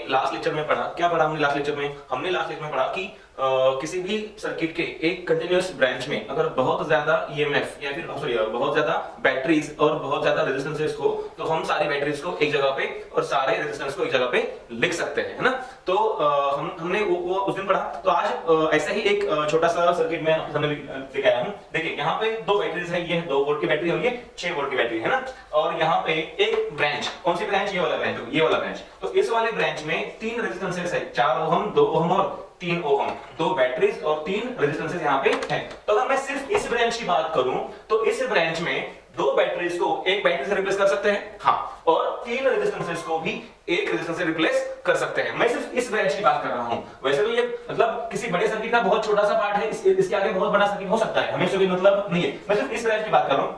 Last lecture में पढ़ा, क्या पढ़ा हमने लास्ट लेक्चर में? हमने लास्ट लेक्चर में पढ़ा कि किसी भी सर्किट के एक कंटिन्यूअस ब्रांच में अगर बहुत ज्यादा ईएमएफ या फिर सॉरी बहुत ज्यादा बैटरीज और बहुत ज्यादा रेजिस्टेंसेस हो तो हम सारी बैटरीज को एक जगह पे और सारे रेजिस्टेंस को एक जगह पे लिख सकते हैं, है ना। तो हमने वो उस दिन पढ़ा। तो आज ऐसा ही एक छोटा सा सर्किट में हमने लेके आया हूं। देखिए यहाँ पे दो बैटरीज है, ये 2 वोल्ट की बैटरी और ये 6 वोल्ट की बैटरी है ना। और यहाँ पे एक ब्रांच, कौन सी ब्रांच? ये वाला ब्रांच, ये वाला ब्रांच। तो इस वाले ब्रांच में 3 रेजिस्टेंसेस है, 4 ओहम, 2 ओहम और 3 ओहम, 2 बैटरीज और 3 रेजिस्टेंसेस यहाँ पे हैं। तो अगर मैं सिर्फ इस ब्रांच की बात करूं तो इस ब्रांच में 2 बैटरीज को एक बैटरी से रिप्लेस कर सकते हैं, हाँ, और 3 रेजिस्टेंसेस को भी एक रेजिस्टेंस से रिप्लेस कर सकते हैं। मैं सिर्फ इस ब्रांच की बात कर रहा हूं। वैसे तो ये मतलब किसी बड़े सर्किट का बहुत छोटा सा पार्ट है, इसके आगे बहुत बड़ा सर्किट हो सकता है, हमें कोई मतलब नहीं है। मैं सिर्फ इस ब्रांच की बात कर रहा हूं।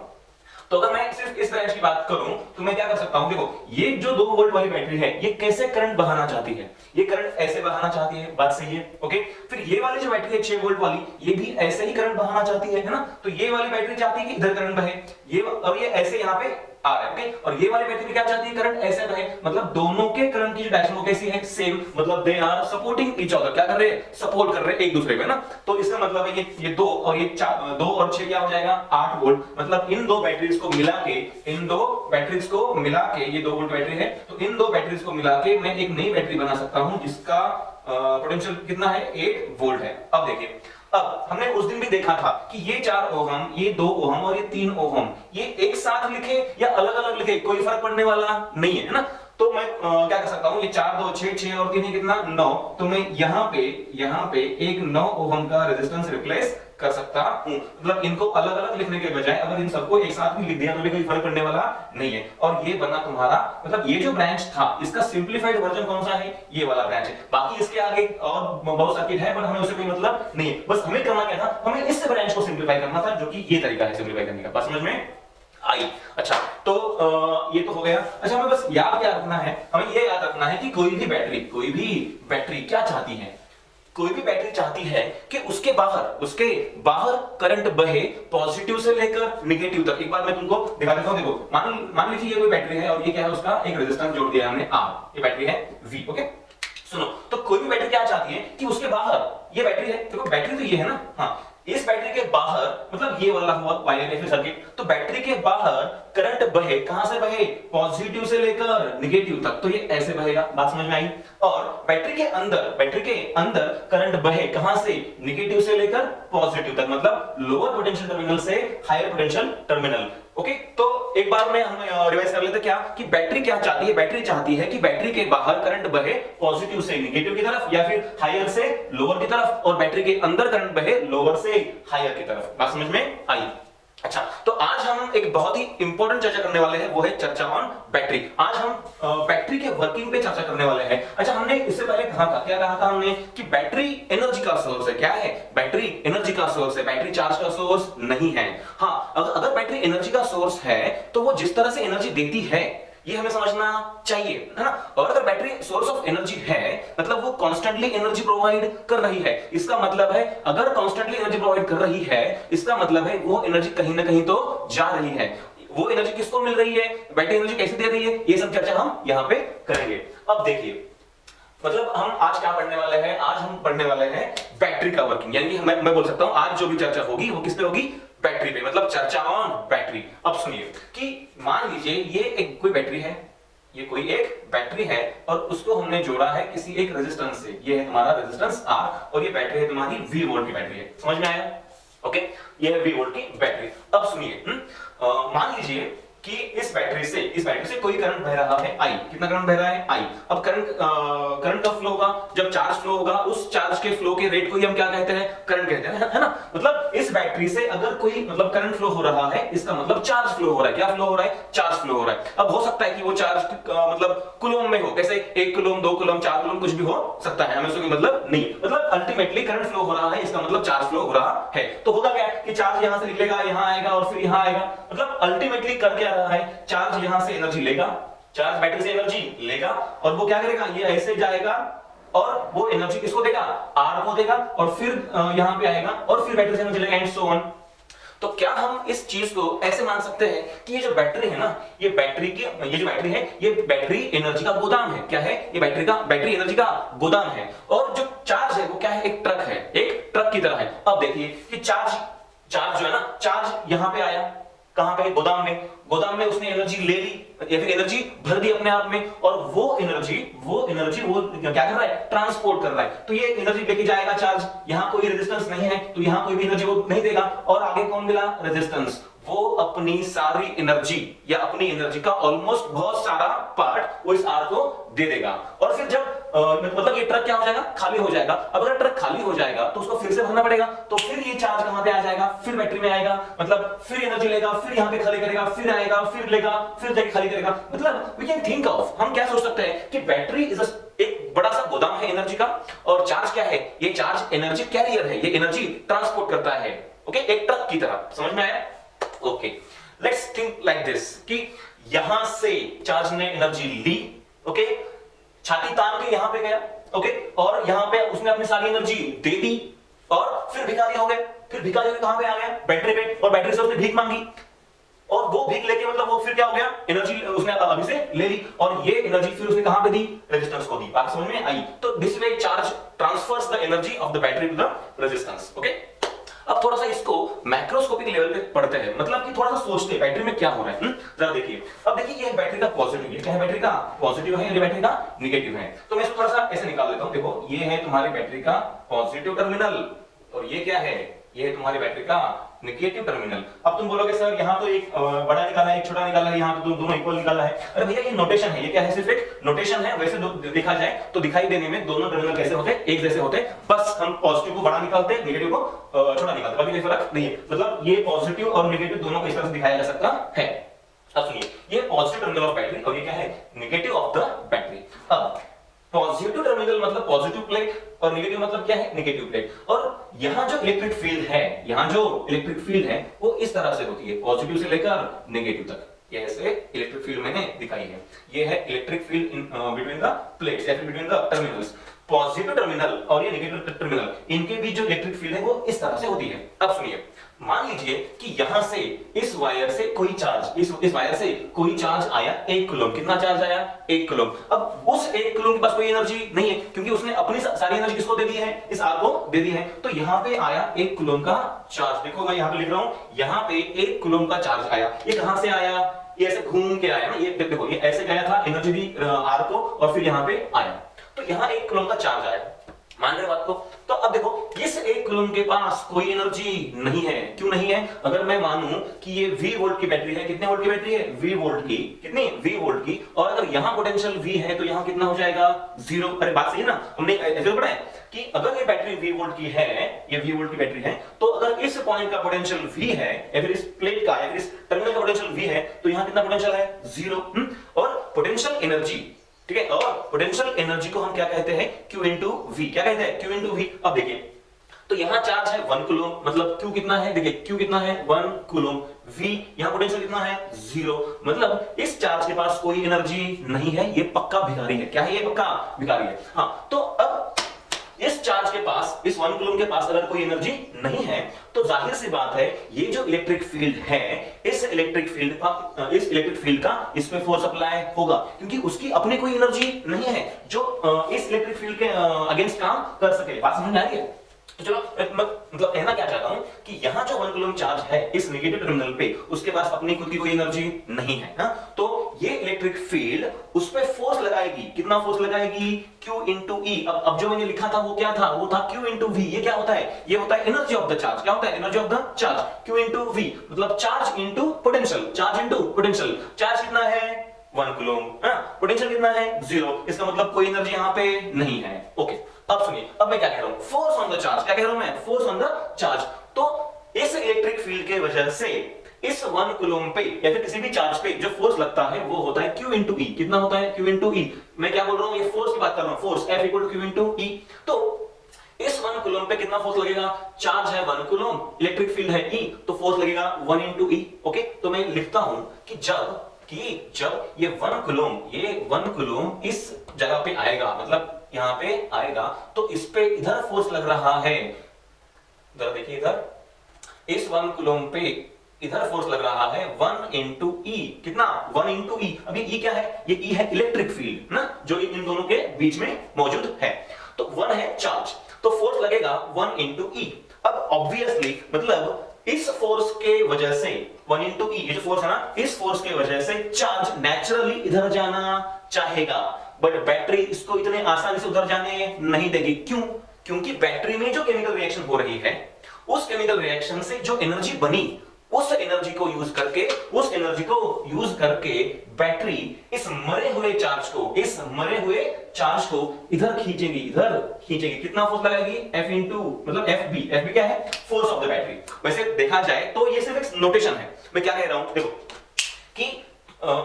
तो अगर मैं सिर्फ इस ब्रांच की बात करूं तो मैं क्या कर सकता हूं? देखो ये जो 2 वोल्ट वाली बैटरी है ये कैसे करंट बहाना चाहती है? ये करंट ऐसे बहाना चाहती है, बात सही है, ओके। फिर ये वाली जो बैटरी है 6 वोल्ट वाली, ये भी ऐसे ही करंट बहाना चाहती है ना। तो ये वाली बैटरी चाहती है कि इधर करंट बहे, ये और ये ऐसे यहाँ पे आ रहा है, ओके। और ये वाली बैटरी क्या चाहती है? करंट ऐसे बहे। मतलब दोनों के करंट की जो डायरेक्शन वो कैसी है? सेम, मतलब they are supporting each other. क्या कर रहे हैं? सपोर्ट कर रहे हैं एक दूसरे को, है ना। तो इसका मतलब है ये 2 और ये 4, 2 और 6 क्या हो जाएगा? 8 वोल्ट। मतलब इन 2 बैटरीज को मिला के, इन 2 बैटरीज को मिला के, ये 2 वोल्ट बैटरी है, तो इन 2 बैटरीज को मिला के मैं एक नई बैटरी बना सकता हूं जिसका पोटेंशियल कितना है? 8 वोल्ट है। अब देखिए, अब हमने उस दिन भी देखा था कि ये 4 ओहम, ये 2 ओहम और ये 3 ओहम, ये एक साथ लिखे या अलग अलग लिखे कोई फर्क पड़ने वाला नहीं है ना। तो मैं क्या कर सकता हूं? ये 4 2 6 6 और 3 कितना? 9। तो मैं यहाँ पे एक 9 ओहम का रेजिस्टेंस रिप्लेस कर सकता हूं। मतलब इनको अलग अलग लिखने के बजाय अगर इन सबको एक साथ भी लिख दिया तो भी कोई फर्क पड़ने वाला नहीं है। और ये बना तुम्हारा, मतलब ये जो ब्रांच था इसका सिंपलीफाइड वर्जन कौन सा है? ये वाला ब्रांच है। बाकी इसके आगे और बहुत सर्किट है पर हमें उससे कोई मतलब नहीं है। बस हमें करना क्या था? हमें इस ब्रांच को सिंपलीफाई करना था, जो कि ये तरीका है सिंपलीफाई करने का। बस समझ में आई? अच्छा, तो ये तो हो गया। अच्छा, हमें बस याद क्या रखना है? हमें ये याद रखना है कि कोई भी बैटरी क्या चाहती है? कोई भी बैटरी चाहती है कि उसके बाहर करंट बहे पॉजिटिव से लेकर नेगेटिव तक। एक बार मैं तुमको दिखा देता हूं। देखो, मान लीजिए ये कोई बैटरी है और ये क्या है? उसका एक रेजिस्टेंस जोड़ दिया हमने R। ये बैटरी है V, ओके। सुनो, तो कोई भी बैटरी क्या चाहती है कि उसके बाहर, ये बैटरी है, देखो बैटरी तो ये है ना, हाँ, इस बैटरी के बाहर, मतलब ये वाला हुआ वायर सर्किट, तो बैटरी के बाहर करंट बहे, कहां से बहे? पॉजिटिव से लेकर नेगेटिव तक। तो ये ऐसे बहेगा, बात समझ में आई? और बैटरी के अंदर करंट बहे कहां से? नेगेटिव से लेकर पॉजिटिव तक, मतलब लोअर पोटेंशियल टर्मिनल से हायर पोटेंशियल टर्मिनल, ओके। तो एक बार में हम रिवाइज कर लेते क्या कि बैटरी क्या चाहती है? बैटरी चाहती है कि बैटरी के बाहर करंट बहे पॉजिटिव से नेगेटिव की तरफ या फिर हायर से लोअर की तरफ, और बैटरी के अंदर करंट बहे लोअर से हायर की तरफ। बात समझ में आई? अच्छा, तो आज हम एक बहुत ही इंपॉर्टेंट चर्चा करने वाले हैं, वो है चर्चा ऑन बैटरी। आज हम बैटरी के वर्किंग पे चर्चा करने वाले हैं। अच्छा, हमने इससे पहले कहा था, क्या कहा था हमने? कि बैटरी एनर्जी का सोर्स है। क्या है? बैटरी एनर्जी का सोर्स है, बैटरी चार्ज का सोर्स नहीं है। हाँ, अगर बैटरी एनर्जी का सोर्स है तो वो जिस तरह से एनर्जी देती है ये हमें समझना चाहिए, है ना। और अगर बैटरी सोर्स ऑफ एनर्जी है मतलब वो कांस्टेंटली एनर्जी प्रोवाइड कर रही है। इसका मतलब है अगर कांस्टेंटली एनर्जी प्रोवाइड कर रही है, इसका मतलब है वो एनर्जी कहीं ना कहीं तो जा रही है। वो एनर्जी किसको मिल रही है? बैटरी एनर्जी कैसे दे रही है? ये सब चर्चा हम यहां पे करेंगे। अब देखिए, मतलब हम आज क्या पढ़ने वाले हैं? आज हम पढ़ने वाले हैं बैटरी का वर्किंग। यानी कि मैं बोल सकता हूं आज जो भी चर्चा होगी वो किस पे होगी? बैटरी पे, मतलब चर्चा ऑन बैटरी। अब सुनिए कि मान लीजिए ये एक कोई बैटरी है, ये कोई एक बैटरी है और उसको हमने जोड़ा है किसी एक रेजिस्टेंस से। ये है हमारा रेजिस्टेंस R और ये बैटरी है तुम्हारी V वोल्ट की बैटरी है। समझ में आया? ओके, ये है V वोल्ट की बैटरी। अब सुनिए, मान लीजिए कि इस बैटरी से कोई करंट बह रहा है I। कितना करंट बह रहा है? I। अब करंट का फ्लो होगा जब चार्ज फ्लो होगा, उस चार्ज के फ्लो के रेट को ही हम क्या कहते हैं? करंट कहते हैं, है ना। मतलब इस बैटरी से अगर कोई मतलब करंट फ्लो हो रहा है, इसका मतलब चार्ज फ्लो हो रहा है। क्या फ्लो हो रहा है? चार्ज फ्लो हो रहा है। अब हो सकता है कि वो चार्ज मतलब कूलम में हो, कैसे 1 कूलम 2 कूलम 4 कूलम कुछ भी हो सकता है, हमें उसका मतलब नहीं। मतलब अल्टीमेटली करंट फ्लो हो रहा है, इसका मतलब चार्ज फ्लो हो रहा है। तो होगा क्या कि चार्ज यहां से निकलेगा, यहां आएगा और फिर यहां आएगा। मतलब अल्टीमेटली कर क्या रहा है? चार्ज यहां से एनर्जी लेगा, चार्ज बैटरी से एनर्जी लेगा और वो क्या करेगा? ये ऐसे जाएगा और वो एनर्जी किसको देगा? R को देगा और फिर यहां पे आएगा और फिर बैटरी से एनर्जी लेगा एंड सो ऑन। तो क्या हम इस चीज को ऐसे मान सकते हैं कि ये जो बैटरी है ना, ये जो बैटरी है, ये बैटरी एनर्जी का गोदाम है। क्या है? ये बैटरी एनर्जी का गोदाम है। और जो चार्ज है वो क्या है? एक ट्रक है, एक ट्रक की तरह है। अब देखिए कि चार्ज जो है ना, चार्ज यहां पे आया, कहां पे? गोदाम में उसने एनर्जी ले ली या फिर एनर्जी भर दी अपने आप में, और वो एनर्जी वो क्या कर रहा है? ट्रांसपोर्ट कर रहा है। तो ये एनर्जी लेके जाएगा चार्ज, यहां कोई रेजिस्टेंस नहीं है तो यहां कोई भी एनर्जी वो नहीं देगा। और आगे कौन मिला? रेजिस्टेंस। वो अपनी सारी एनर्जी या अपनी एनर्जी का ऑलमोस्ट बहुत सारा पार्ट वो इस आर को दे देगा। और फिर जब मतलब ये ट्रक क्या हो जाएगा? खाली हो जाएगा। अब अगर ट्रक खाली हो जाएगा तो उसको फिर से भरना पड़ेगा, तो फिर ये चार्ज कहां पे आ जाएगा? फिर बैटरी में आएगा, मतलब फिर एनर्जी लेगा, फिर यहां पे खाली करेगा, फिर आएगा, फिर लेगा, फिर जाके खाली करेगा। मतलब वी कैन थिंक ऑफ, हम क्या सोच सकते हैं कि बैटरी एक बड़ा सा गोदाम है एनर्जी का, और चार्ज क्या है? ये चार्ज एनर्जी कैरियर है, ये एनर्जी ट्रांसपोर्ट करता है। ओके, एक ट्रक की तरह। समझ में आया? Okay, let's think like this कि यहां से चार्ज ने एनर्जी ली, ओके, छाती तान के यहां पे गया, ओके, और यहां पे उसने अपनी सारी एनर्जी दे दी, और फिर भिखारी हो गए। फिर भिखारी होके कहां पे आ गया? बैटरी पे, और बैटरी से उसने भीख मांगी, और वो भीख लेके मतलब वो फिर क्या हो गया? एनर्जी उसने अभी से ले ली, और ये एनर्जी फिर उसने कहां पे दी? रेजिस्टेंस को दी। बात समझ में आई? तो this way charge transfers the energy of the battery to the resistance. Okay, अब थोड़ा सा इसको मैक्रोस्कोपिक लेवल पे पढ़ते हैं, मतलब कि थोड़ा सा सोचते हैं बैटरी में क्या हो रहा है। जरा देखिए, अब देखिए ये बैटरी का पॉजिटिव है, क्या है? बैटरी का पॉजिटिव है, ये बैटरी का नेगेटिव है। तो मैं इसको थोड़ा सा ऐसे निकाल देता हूं। देखो, ये है तुम्हारी बैटरी का पॉजिटिव टर्मिनल, और ये क्या है? ये है तुम्हारी बैटरी का नेगेटिव टर्मिनल। अब तुम बोलोगे सर यहाँ तो एक बड़ा निकाला है, एक छोटा निकाला है, यहाँ तो दोनों इक्वल निकाला है। अरे भैया ये नोटेशन है, ये क्या है? सिर्फ एक नोटेशन है। वैसे देखा जाए तो दिखाई देने में दोनों टर्मिनल कैसे होते हैं? एक जैसे होते हैं, बस हम पॉजिटिव को बड़ा निकालते हैं, नेगेटिव को छोटा निकालते हैं, बाकी कोई फर्क नहीं है। मतलब ये पॉजिटिव और नेगेटिव दोनों को इस तरह से दिखाया जा सकता है। अब सुनिए, ये पॉजिटिव टर्मिनल ऑफ बैटरी, और ये क्या है? Negative of the battery. अब पॉजिटिव टर्मिनल मतलब पॉजिटिव प्लेट, और नेगेटिव मतलब क्या है? Negative plate. और यहां जो इलेक्ट्रिक फील्ड है, यहां जो इलेक्ट्रिक फील्ड है वो इस तरह से होती है, पॉजिटिव से लेकर नेगेटिव तक। ये ऐसे इलेक्ट्रिक फील्ड मैंने दिखाई है। ये है electric field in between the plates या फिर between the terminals. Positive terminal और ये नेगेटिव टर्मिनल, इनके बीच जो इलेक्ट्रिक फील्ड है वो इस तरह से होती है। अब सुनिए, मान लीजिए कि यहां से इस वायर से कोई चार्ज, इस वायर से कोई चार्ज आया 1 कूलम। कितना चार्ज आया? 1 कूलम। अब उस 1 कूलम के पास कोई एनर्जी नहीं है, क्योंकि उसने अपनी सारी एनर्जी किसको दे दी है? इस आर को दे दी है। तो यहां पे आया 1 कूलम का चार्ज। देखो मैं यहां पे लिख रहा हूं, यहां पे 1 कूलम का चार्ज आया। ये कहां से आया? ये ऐसे घूम के आया ना, ये देखो, ये ऐसे गया था, एनर्जी दी आर को, और फिर यहां पे आया। तो यहां 1 कूलम का चार्ज आया। मान रहे बात को? तो अब देखो, इस 1 कूलम के पास कोई एनर्जी नहीं है। क्यों नहीं है? अगर मैं मानूं कि ये V वोल्ट की बैटरी है, कितने वोल्ट की बैटरी है? V वोल्ट की। कितनी? V वोल्ट की। और अगर यहां पोटेंशियल V है तो यहां कितना हो जाएगा? 0। अरे बात सही है ना? हमने ऐसे पढ़ा है कि अगर ये बैटरी V वोल्ट की है, ये V वोल्ट की बैटरी है, तो अगर इस पॉइंट का पोटेंशियल V है, या फिर इस प्लेट का या फिर इस टर्मिनल का पोटेंशियल V है, तो यहां कितना पोटेंशियल है? 0। और पोटेंशियल एनर्जी, ठीक है, और पोटेंशियल एनर्जी को हम क्या कहते हैं? Q into V। क्या कहते हैं? Q into V। अब देखिए, तो यहां चार्ज है 1 कूलम, मतलब Q कितना है? देखिए Q कितना है? 1 कूलम। V यहां पोटेंशियल कितना है? 0। मतलब इस चार्ज के पास कोई एनर्जी नहीं है, ये पक्का भिखारी है। क्या है? ये पक्का भिखारी है। हाँ, तो अब इस चार्ज के पास, इस 1 कूलम के पास अगर कोई एनर्जी नहीं है, तो जाहिर सी बात है ये जो इलेक्ट्रिक फील्ड है, इस इलेक्ट्रिक फील्ड का इस पे फोर्स अप्लाई होगा, क्योंकि उसकी अपनी कोई एनर्जी नहीं है जो इस इलेक्ट्रिक फील्ड के अगेंस्ट काम कर सके। बात समझ में आ रही है? तो चलो, मतलब कहना क्या चाहता हूं कि यहां जो 1 कूलम चार्ज है इस नेगेटिव टर्मिनल पे, उसके पास अपनी खुद की कोई एनर्जी नहीं है ना? तो ये इलेक्ट्रिक फील्ड उस पे फोर्स लगाएगी। कितना फोर्स लगाएगी? Q into E। अब जो मैंने लिखा था वो क्या था? वो था Q इंटू V। ये क्या होता है? ये होता है एनर्जी ऑफ द चार्ज। क्या होता है? Energy of the charge. Q into V मतलब charge into potential. Charge into potential. Charge कितना है? 1 कूलम। पोटेंशियल कितना है? 0। इसका मतलब कोई एनर्जी यहां पे नहीं है। ओके, अब सुनिए, अब मैं क्या कह रहा हूं? Force on the charge. क्या कह रहा हूं मैं? Force on the charge. तो इस इलेक्ट्रिक फील्ड के वजह से इस 1 कूलम पे या फिर किसी भी चार्ज पे जो फोर्स लगता है वो होता है Q इंटू E। कितना होता है? Q into E। मैं क्या बोल रहा हूं? ये फोर्स की बात कर रहा हूं, force F equal to Q into E। तो इस 1 कूलम पे कितना फोर्स लगेगा? चार्ज है 1 कूलम, इलेक्ट्रिक फील्ड है E, तो फोर्स लगेगा 1 इंटू E। ओके, तो मैं लिखता हूं कि जब ये 1 कूलम इस जगह पे आएगा, मतलब यहां पे आएगा, तो इस पे इधर फोर्स लग रहा है। जरा देखिए इधर, इस 1 कूलम पे इधर फोर्स लग रहा है 1 इंटू ई, कितना 1 इंटू ई। अभी ई क्या है, ये ई है इलेक्ट्रिक फील्ड ना, जो इन दोनों के बीच में मौजूद है। तो 1 है चार्ज, तो फोर्स लगेगा 1 इंटू ई। अब ऑब्वियसली मतलब इस फोर्स के वजह से 1 इंटू ई, ये जो फोर्स है ना, इस फोर्स के वजह से चार्ज नेचुरली इधर जाना चाहेगा, बट बैटरी इसको इतने आसानी से उधर जाने नहीं देगी। क्यों? क्योंकि बैटरी में जो केमिकल रिएक्शन हो रही है, उस केमिकल रिएक्शन से जो एनर्जी बनी, उस एनर्जी को यूज करके बैटरी इस मरे हुए चार्ज को इधर खींचेगी, कितना फोर्स लगाएगी, F इंटू मतलब FB क्या है, फोर्स ऑफ द बैटरी। वैसे देखा जाए तो ये सिर्फ एक नोटेशन है। मैं क्या कह रहा हूं, देखो कि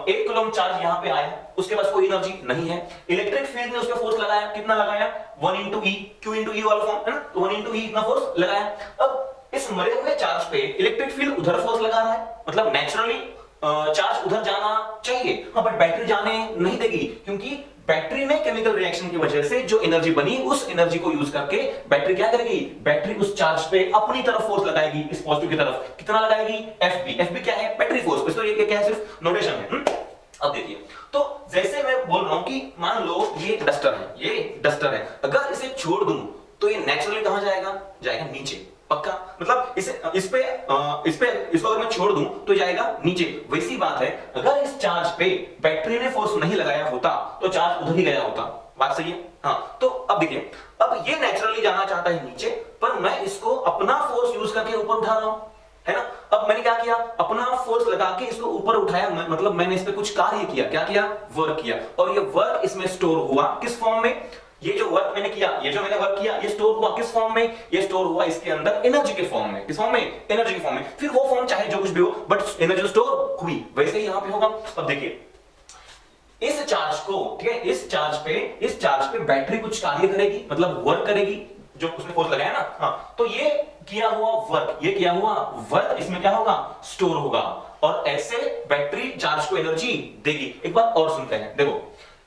1 कूलम चार्ज यहां पे आया, उसके पास कोई एनर्जी नहीं है, इलेक्ट्रिक फील्ड ने उस पर फोर्स लगाया, कितना लगाया, 1 इंटू ई, Q इंटू ई वाला फॉर्म है ना, तो 1 इंटू ई इतना फोर्स लगाया। अब इस मरे हुए चार्ज पे इलेक्ट्रिक फील्ड उधर फोर्स लगा रहा है, मतलब नेचुरली चार्ज उधर जाना चाहिए, हाँ, बट बैटरी जाने नहीं देगी, क्योंकि बैटरी में केमिकल रिएक्शन की वजह से जो एनर्जी बनी, उस एनर्जी को यूज करके बैटरी क्या करेगी, बैटरी उस चार्ज पे अपनी तरफ फोर्स लगाएगी, इस पॉजिटिव की तरफ। कितना लगाएगी, FB क्या है, बैटरी फोर्स। तो ये क्या है, सिर्फ नोटेशन है। अब देखिए, तो जैसे मैं बोल रहा हूं कि मान लो ये डस्टर है, अगर इसे छोड़ दूं तो ये नेचुरली कहां जाएगा नीचे, पक्का। मतलब इसको अगर मैं छोड़ दूं तो जाएगा नीचे। वैसी बात है, अगर इस चार्ज पे बैटरी ने फोर्स नहीं लगाया होता तो चार्ज उधर ही गया होता। बात सही है, हाँ। तो अब देखिए, अब ये नेचुरली जाना चाहता है नीचे, पर मैं इसको अपना फोर्स यूज करके ऊपर उठा रहा हूं, है ना। अब मैंने क्या किया, अपना फोर्स लगा के इसको ऊपर उठाया, मतलब मैंने इस पे कुछ कार्य किया, क्या किया, वर्क किया, और ये वर्क इसमें स्टोर हुआ किस फॉर्म में, ये जो वर्क मैंने किया, ये स्टोर हुआ किस फॉर्म में, ये स्टोर हुआ इसके अंदर एनर्जी के फॉर्म में। किस फॉर्म में, एनर्जी के फॉर्म में। फिर वो फॉर्म चाहे जो कुछ भी हो, बट एनर्जी स्टोर हुई, वैसे ही यहां पे होगा। अब देखिए, इस चार्ज को, ठीक है, इस चार्ज पे बैटरी कुछ कार्य करेगी, मतलब वर्क करेगी, जो उसने फोर्स लगाया ना, हाँ। तो ये किया हुआ वर्क इसमें क्या होगा, स्टोर होगा, और ऐसे बैटरी चार्ज को एनर्जी देगी। एक बात और सुनते हैं, देखो,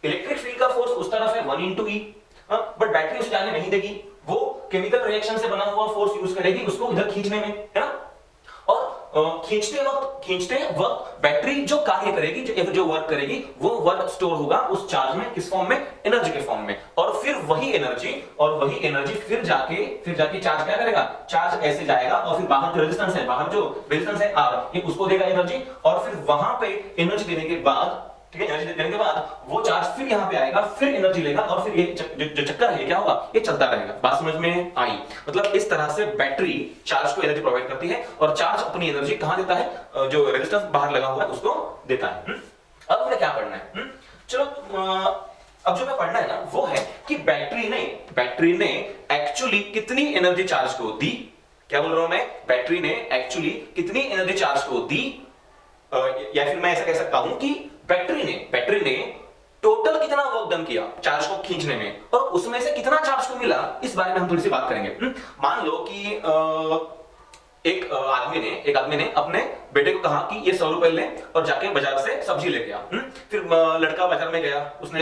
इलेक्ट्रिक फील्ड का फोर्स उस तरफ है 1 इंटू ई, बट बैटरी उसे जाने नहीं देगी, वो केमिकल रिएक्शन से बना हुआ फोर्स यूज करेगी उसको इधर खींचने में, है ना। और खींचते वक्त बैटरी जो कार्य करेगी, जो वर्क करेगी, वो वर्क स्टोर होगा उस चार्ज में, किस फॉर्म में, एनर्जी के फॉर्म में। और फिर वही एनर्जी फिर जाके चार्ज क्या करेगा, चार्ज ऐसे जाएगा, और फिर बाहर जो रेजिस्टेंस है R, ये उसको देगा एनर्जी, और फिर वहां पे एनर्जी देने के बाद, ठीक है, एनर्जी देने के बाद वो चार्ज फिर यहां पे आएगा, फिर एनर्जी लेगा, और फिर ये जो चक्कर है क्या होगा, ये चलता रहेगा। बात समझ में आई। मतलब इस तरह से बैटरी चार्ज को एनर्जी प्रोवाइड करती है, और चार्ज अपनी एनर्जी कहां देता है, जो रेजिस्टेंस बाहर लगा हुआ है उसको देता है। अब हमें क्या पढ़ना है, चलो, अब जो हमें पढ़ना है ना, वो है कि बैटरी ने एक्चुअली कितनी एनर्जी चार्ज को दी। क्या बोल रहा हूं मैं, बैटरी ने एक्चुअली कितनी एनर्जी चार्ज को दी, या फिर मैं ऐसा कह सकता हूं कि बैटरी ने टोटल कितना वर्क डन किया चार्ज को खींचने में, और उसमें से कितना चार्ज को मिला, इस बारे में हम थोड़ी सी बात करेंगे। मान लो कि एक आदमी ने अपने बेटे को कहा कि ये 100 रुपए ले और जाके बाजार से सब्जी लेके आ। फिर लड़का बाजार में गया, उसने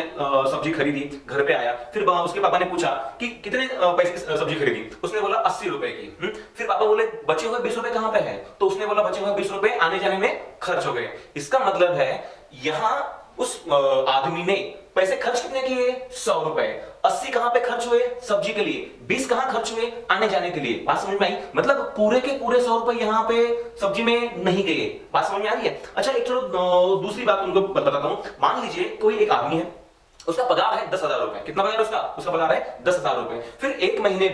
सब्जी खरीदी, घर पे आया, फिर उसके पापा ने पूछा कि कितने पैसे की सब्जी खरीदी, उसने बोला 80 रुपए की। फिर पापा बोले बचे हुए 20 रुपए कहां पे है, तो उसने बोला बचे हुए 20 रुपए आने जाने में खर्च हो गए। इसका मतलब है यहां उस आदमी ने पैसे खर्च कितने किए, 100 रुपए। 80 कहां पे खर्च हुए, सब्जी के लिए, 20 कहां खर्च हुए, आने जाने के लिए। बात समझ में आई, मतलब पूरे के पूरे 100 रुपए यहां पे सब्जी में नहीं गए। बात समझ में आ रही है। अच्छा, एक चलो दूसरी बात उनको बताता हूं। मान लीजिए कोई एक आदमी है, उसका पगार है 10,000 रुपए। कितना पगार उसका पगार है 10,000 रुपए। फिर एक महीने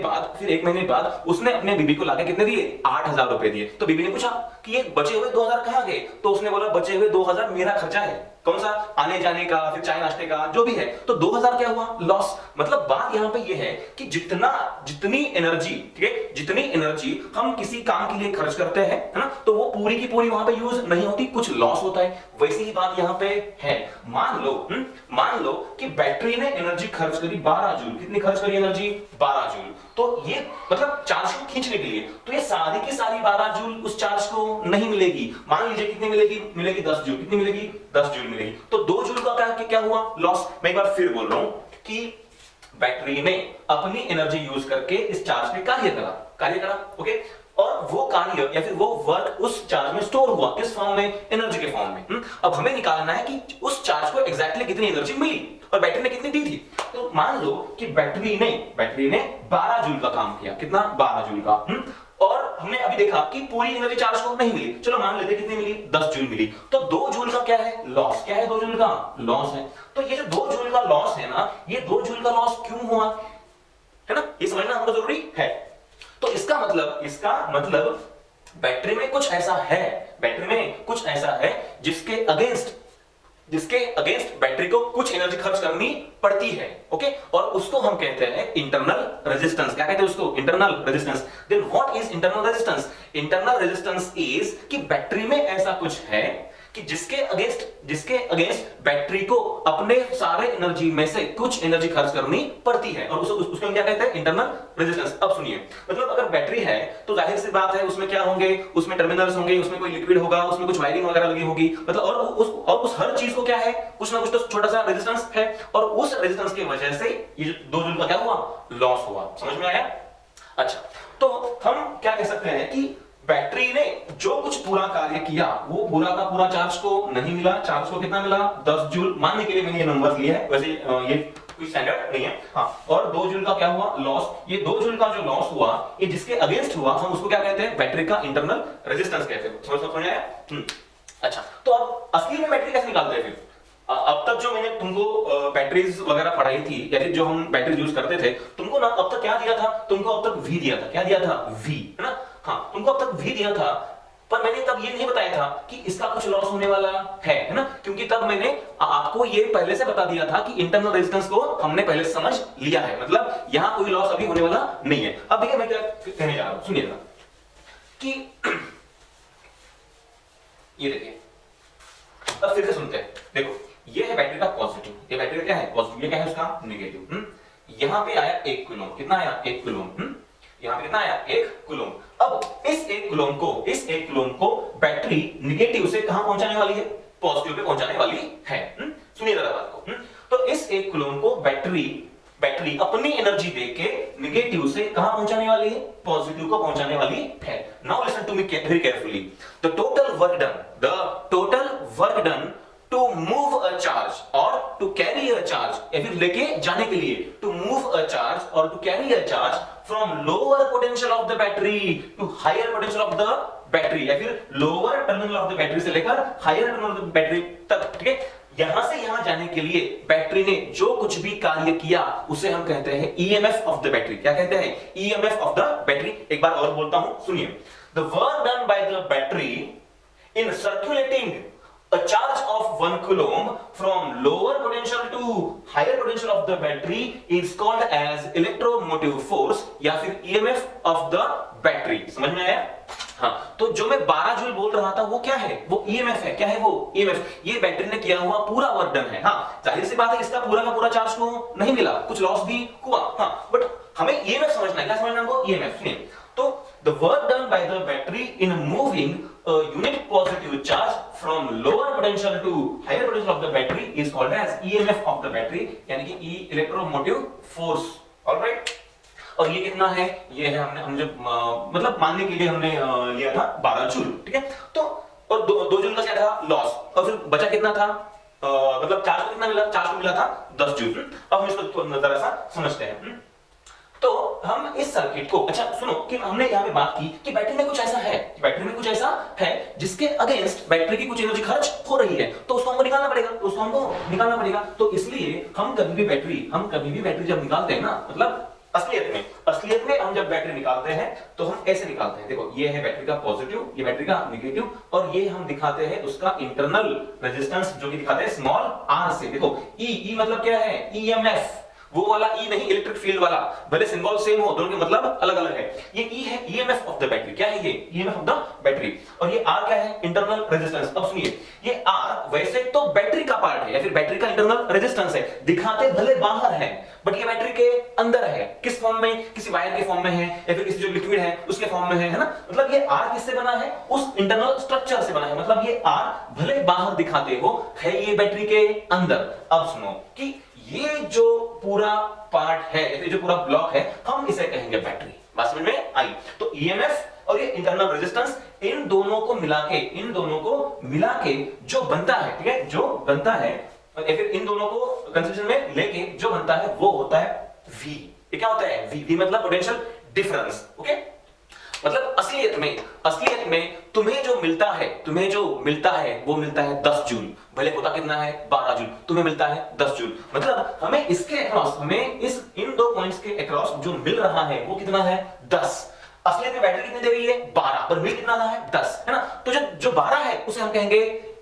बाद उसने अपने बीबी को लाके कितने दिए, 8,000 रुपए दिए। तो बीबी ने पूछा कि ये बचे हुए 2,000 कहां गए, तो उसने बोला बचे हुए 2,000 मेरा खर्चा है। कौन सा, आने जाने का, फिर चाय नाश्ते का, जो भी है। तो 2,000 क्या हुआ, लॉस। मतलब बात यहां पे ये है कि जितनी एनर्जी, ठीक है, जितनी एनर्जी हम किसी काम के लिए खर्च करते हैं, है ना, तो वो पूरी की पूरी वहां पे यूज नहीं होती, कुछ लॉस होता है। वैसी ही बात यहां पे है। मान लो कि बैटरी ने एनर्जी खर्च करी 12 जूल। कितनी खर्च करी एनर्जी, 12 जूल। तो ये मतलब चार्ज को खींचने के लिए, तो ये सारी की सारी 12 जूल उस चार्ज को नहीं मिलेगी। मान लीजिए कितनी मिलेगी 10 जूल। कितनी मिलेगी, 10 जूल मिलेगी। तो 2 जूल का क्या हुआ, लॉस। मैं एक बार फिर बोल रहा हूं कि बैटरी ने अपनी एनर्जी यूज करके इस चार्ज पे कार्य करा, ओके। और वो कार्य या फिर वो वर्क उस चार्ज में स्टोर हुआ, किस फॉर्म में, एनर्जी के फॉर्म में। अब हमें निकालना है कि उस चार्ज को एग्जैक्टली कितनी एनर्जी मिली और बैटरी ने कितनी दी थी। तो मान लो कि बैटरी ने 12 जूल का काम किया, कितना, 12 जूल का। और हमने अभी देखा कि पूरी एनर्जी चार्ज को नहीं मिली, चलो मान लेते कितनी मिली, 10 जूल मिली। तो 2 जूल का क्या है, लॉस। क्या है 2 जूल का लॉस है। तो ये जो 2 जूल का लॉस है ना, ये 2 जूल का लॉस क्यों हुआ, है ना, ये समझना हमको जरूरी है। तो इसका मतलब बैटरी में कुछ ऐसा है, बैटरी में कुछ ऐसा है जिसके अगेंस्ट बैटरी को कुछ एनर्जी खर्च करनी पड़ती है। ओके, और उसको हम कहते हैं इंटरनल रेजिस्टेंस। क्या कहते हैं उसको, internal resistance. Then what is internal resistance? Internal resistance is कि बैटरी में ऐसा कुछ है कि जिसके अगेंस्ट बैटरी को अपने सारे एनर्जी में से कुछ एनर्जी खर्च करनी पड़ती है, और उसको हम क्या कहते हैं, इंटरनल रेजिस्टेंस। अब सुनिए, मतलब अगर बैटरी है तो जाहिर सी बात है उसमें क्या होंगे, उसमें टर्मिनल्स होंगे, उसमें कोई लिक्विड होगा, उसमें कुछ वायरिंग वगैरह लगी होगी, मतलब और उस हर चीज को क्या है, कुछ ना कुछ तो छोटा सा रेजिस्टेंस है, और उस रेजिस्टेंस की वजह से ये 2 जूल का क्या हुआ, लॉस हुआ। समझ में आया? अच्छा, तो हम क्या कह सकते हैं कि बैटरी ने जो कुछ पूरा कार्य किया वो पूरा का पूरा चार्ज को नहीं मिला। चार्ज को कितना मिला, 10 जूल। मानने के लिए मैंने ये नंबर लिए है, वैसे ये कोई स्टैंडर्ड नहीं है। हाँ, और 2 जूल का क्या हुआ, लॉस। ये 2 जूल का जो लॉस हुआ, ये जिसके अगेंस्ट हुआ, हम उसको क्या कहते हैं, बैटरी का इंटरनल रेजिस्टेंस कहते हैं। समझ आया? अच्छा, तो अब असली में बैटरी कैसे निकालते हैं फिर? अब तक जो मैंने तुमको बैटरीज वगैरह पढ़ाई थी, या फिर जो हम बैटरी यूज करते थे, तुमको ना अब तक क्या दिया था, तुमको अब तक V दिया था। क्या दिया था, V, है ना। हाँ, तुमको अब तक V दिया था, पर मैंने तब ये नहीं बताया था कि इसका कुछ लॉस होने वाला है ना, क्योंकि तब मैंने आपको ये पहले से बता दिया था कि इंटरनल रेजिस्टेंस को हमने पहले समझ लिया है, मतलब यहां कोई लॉस अभी होने वाला नहीं है। अब देखिए मैं क्या कहने जा रहा हूं, सुनिएगा कि ये देखिए, अब फिर से सुनते हैं। देखो, ये है बैटरी का पॉजिटिव, ये बैटरी का क्या है, पॉजिटिव। ये क्या है उसका, नेगेटिव। यहां पे आया 1 कूलम। कितना आया, 1 कूलम। यहां पे कितना आया, 1 कूलम। अब इस 1 कूलम को बैटरी नेगेटिव से कहां पहुंचाने वाली है, पॉजिटिव पे पहुंचाने वाली है। सुनिए जरा बात को। तो इस 1 कूलम को बैटरी अपनी एनर्जी देके नेगेटिव से कहां पहुंचाने वाली है, पॉजिटिव को पहुंचाने वाली है। Now listen to me very carefully. The total work done to move a charge और टू कैरी अ चार्ज, या फिर लेके जाने के लिए, टू मूव अ चार्ज और to carry a charge from lower potential of the battery to higher potential of the battery, या फिर lower terminal of the battery से लेकर higher terminal of the battery तक। ठीक है, यहां से यहां जाने के लिए बैटरी ने जो कुछ भी कार्य किया उसे हम कहते हैं ईएमएफ ऑफ द बैटरी। क्या कहते हैं, ईएमएफ ऑफ द बैटरी। एक बार और बोलता हूं, सुनिए। The work done by the battery in circulating a charge of 1 coulomb from lower potential to higher potential of the battery is called as electromotive force या फिर EMF of the battery। समझ में आया? हाँ, तो जो मैं 12 जूल बोल रहा था वो क्या है, वो EMF है। क्या है वो, EMF। ये बैटरी ने किया हुआ पूरा वर्क डन है। हाँ, जाहिर सी बात है इसका पूरा का पूरा चार्ज को नहीं मिला, कुछ लॉस भी हुआ। हाँ, बट हमें EMF समझना है। क्या समझना हमको, EMF। तो the work done by the battery in moving a unit positive charge from lower potential to higher potential of the battery is called as EMF of the battery, यानी कि electromotive force। Alright? और ये कितना है, ये है हम जब मतलब मानने के लिए हमने लिया था 12 जूल। ठीक है, तो और 2 जूल का क्या था, लॉस, और फिर बचा कितना था, मतलब चार्ज को कितना मिला, चार्ज को मिला था 10 जूल। अब हम इसको जरा सा समझते हैं। तो हम इस सर्किट को, अच्छा सुनो, कि हमने यहाँ पे बात की कि बैटरी में कुछ ऐसा है जिसके अगेंस्ट बैटरी की कुछ एनर्जी खर्च हो रही है, तो उसको हमको निकालना पड़ेगा। तो इसलिए हम कभी भी बैटरी जब निकालते हैं ना, मतलब असलियत में हम जब बैटरी निकालते हैं तो हम ऐसे निकालते हैं। देखो, ये है बैटरी का पॉजिटिव, ये बैटरी का नेगेटिव, और ये हम दिखाते हैं उसका इंटरनल रेजिस्टेंस, जो कि दिखाते हैं स्मॉल r से। देखो, ई मतलब क्या है, ईएमएफ, वो वाला ई नहीं, इलेक्ट्रिक फील्ड वाला, भले सिंबल सेम हो, दोनों के मतलब अलग अलग है। ये ई है ईएमएफ ऑफ द बैटरी। क्या है ये, ईएमएफ ऑफ द बैटरी। और ये आर क्या है, इंटरनल रेजिस्टेंस। अब सुनिए, ये आर वैसे तो बैटरी का पार्ट है या फिर बैटरी का इंटरनल रेजिस्टेंस है, दिखाते भले बाहर है, बट ये बैटरी के अंदर है। किस फॉर्म में, किसी वायर के फॉर्म में है, या फिर किसी जो लिक्विड है उसके फॉर्म में है ना। मतलब ये आर किससे बना है, उस इंटरनल स्ट्रक्चर से बना है। मतलब ये आर भले बाहर दिखाते हो, है ये बैटरी के अंदर। अब सुनो कि ये जो पूरा पार्ट है, जो पूरा ब्लॉक है, हम इसे कहेंगे बैटरी। बात समझ में आई? तो ईएमएफ और ये इंटरनल रेजिस्टेंस, इन दोनों को मिला के जो बनता है, ठीक है, जो बनता है, या फिर इन दोनों को कंसीडरेशन में लेके जो बनता है वो होता है V। ये क्या होता है? V मतलब पोटेंशियल डिफरेंस। ओके, मतलब असलियत में तुम्हें जो मिलता है वो मिलता है 10 जूल, भले होता कितना है 12 जूल, तुम्हें मिलता है 10 जूल। मतलब हमें इसके अक्रॉस, इन दो पॉइंट्स के अक्रॉस जो मिल रहा है वो कितना है 10। असलियत में बैटरी कितनी दे रही है 12, पर मिल कितना रहा है 10, है ना? तो जो 12 है उसे हम कहेंगे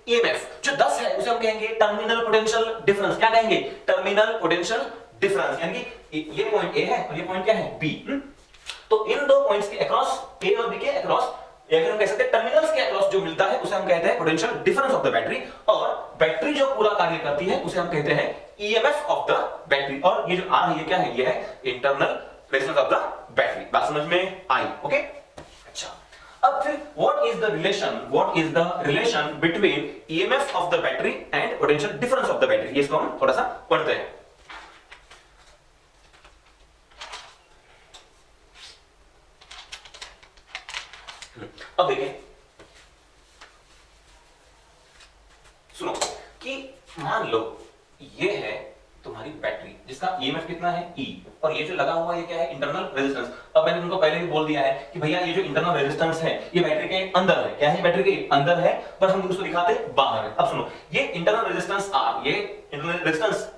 ईएमएफ, जो 10 है उसे हम कहेंगे टर्मिनल पोटेंशियल डिफरेंस। क्या कहेंगे? Terminal potential difference. यानी कि ये पॉइंट ए है और ये पॉइंट क्या है बी। तो इन दो पॉइंट्स के अक्रॉस, ए और बी के अक्रॉस, या फिर हम कह सकते हैं टर्मिनल्स के अक्रॉस जो मिलता है उसे हम कहते हैं potential difference of the battery. और बैटरी जो पूरा कार्य करती है उसे हम कहते हैं ईएमएफ ऑफ द बैटरी। और ये जो आर है ये क्या है? ये है internal resistance of the battery. बात समझ में आई? ओके, अच्छा, अब फिर what is the relation between EMF of the battery and potential difference of the battery? ये इसको हम थोड़ा सा पढ़ते हैं। अब देखिए, सुनो कि मान लो ये है तुम्हारी बैटरी जिसका ईएमएफ कितना है E, और ये जो लगा हुआ है ये क्या है? Internal resistance. अब मैंने तुमको पहले भी बोल दिया है कि भैया ये जो इंटरनल रेजिस्टेंस है ये बैटरी के अंदर है। क्या है? बैटरी के अंदर है, पर हम उसको दिखाते बाहर है। अब सुनो, ये इंटरनल रेजिस्टेंस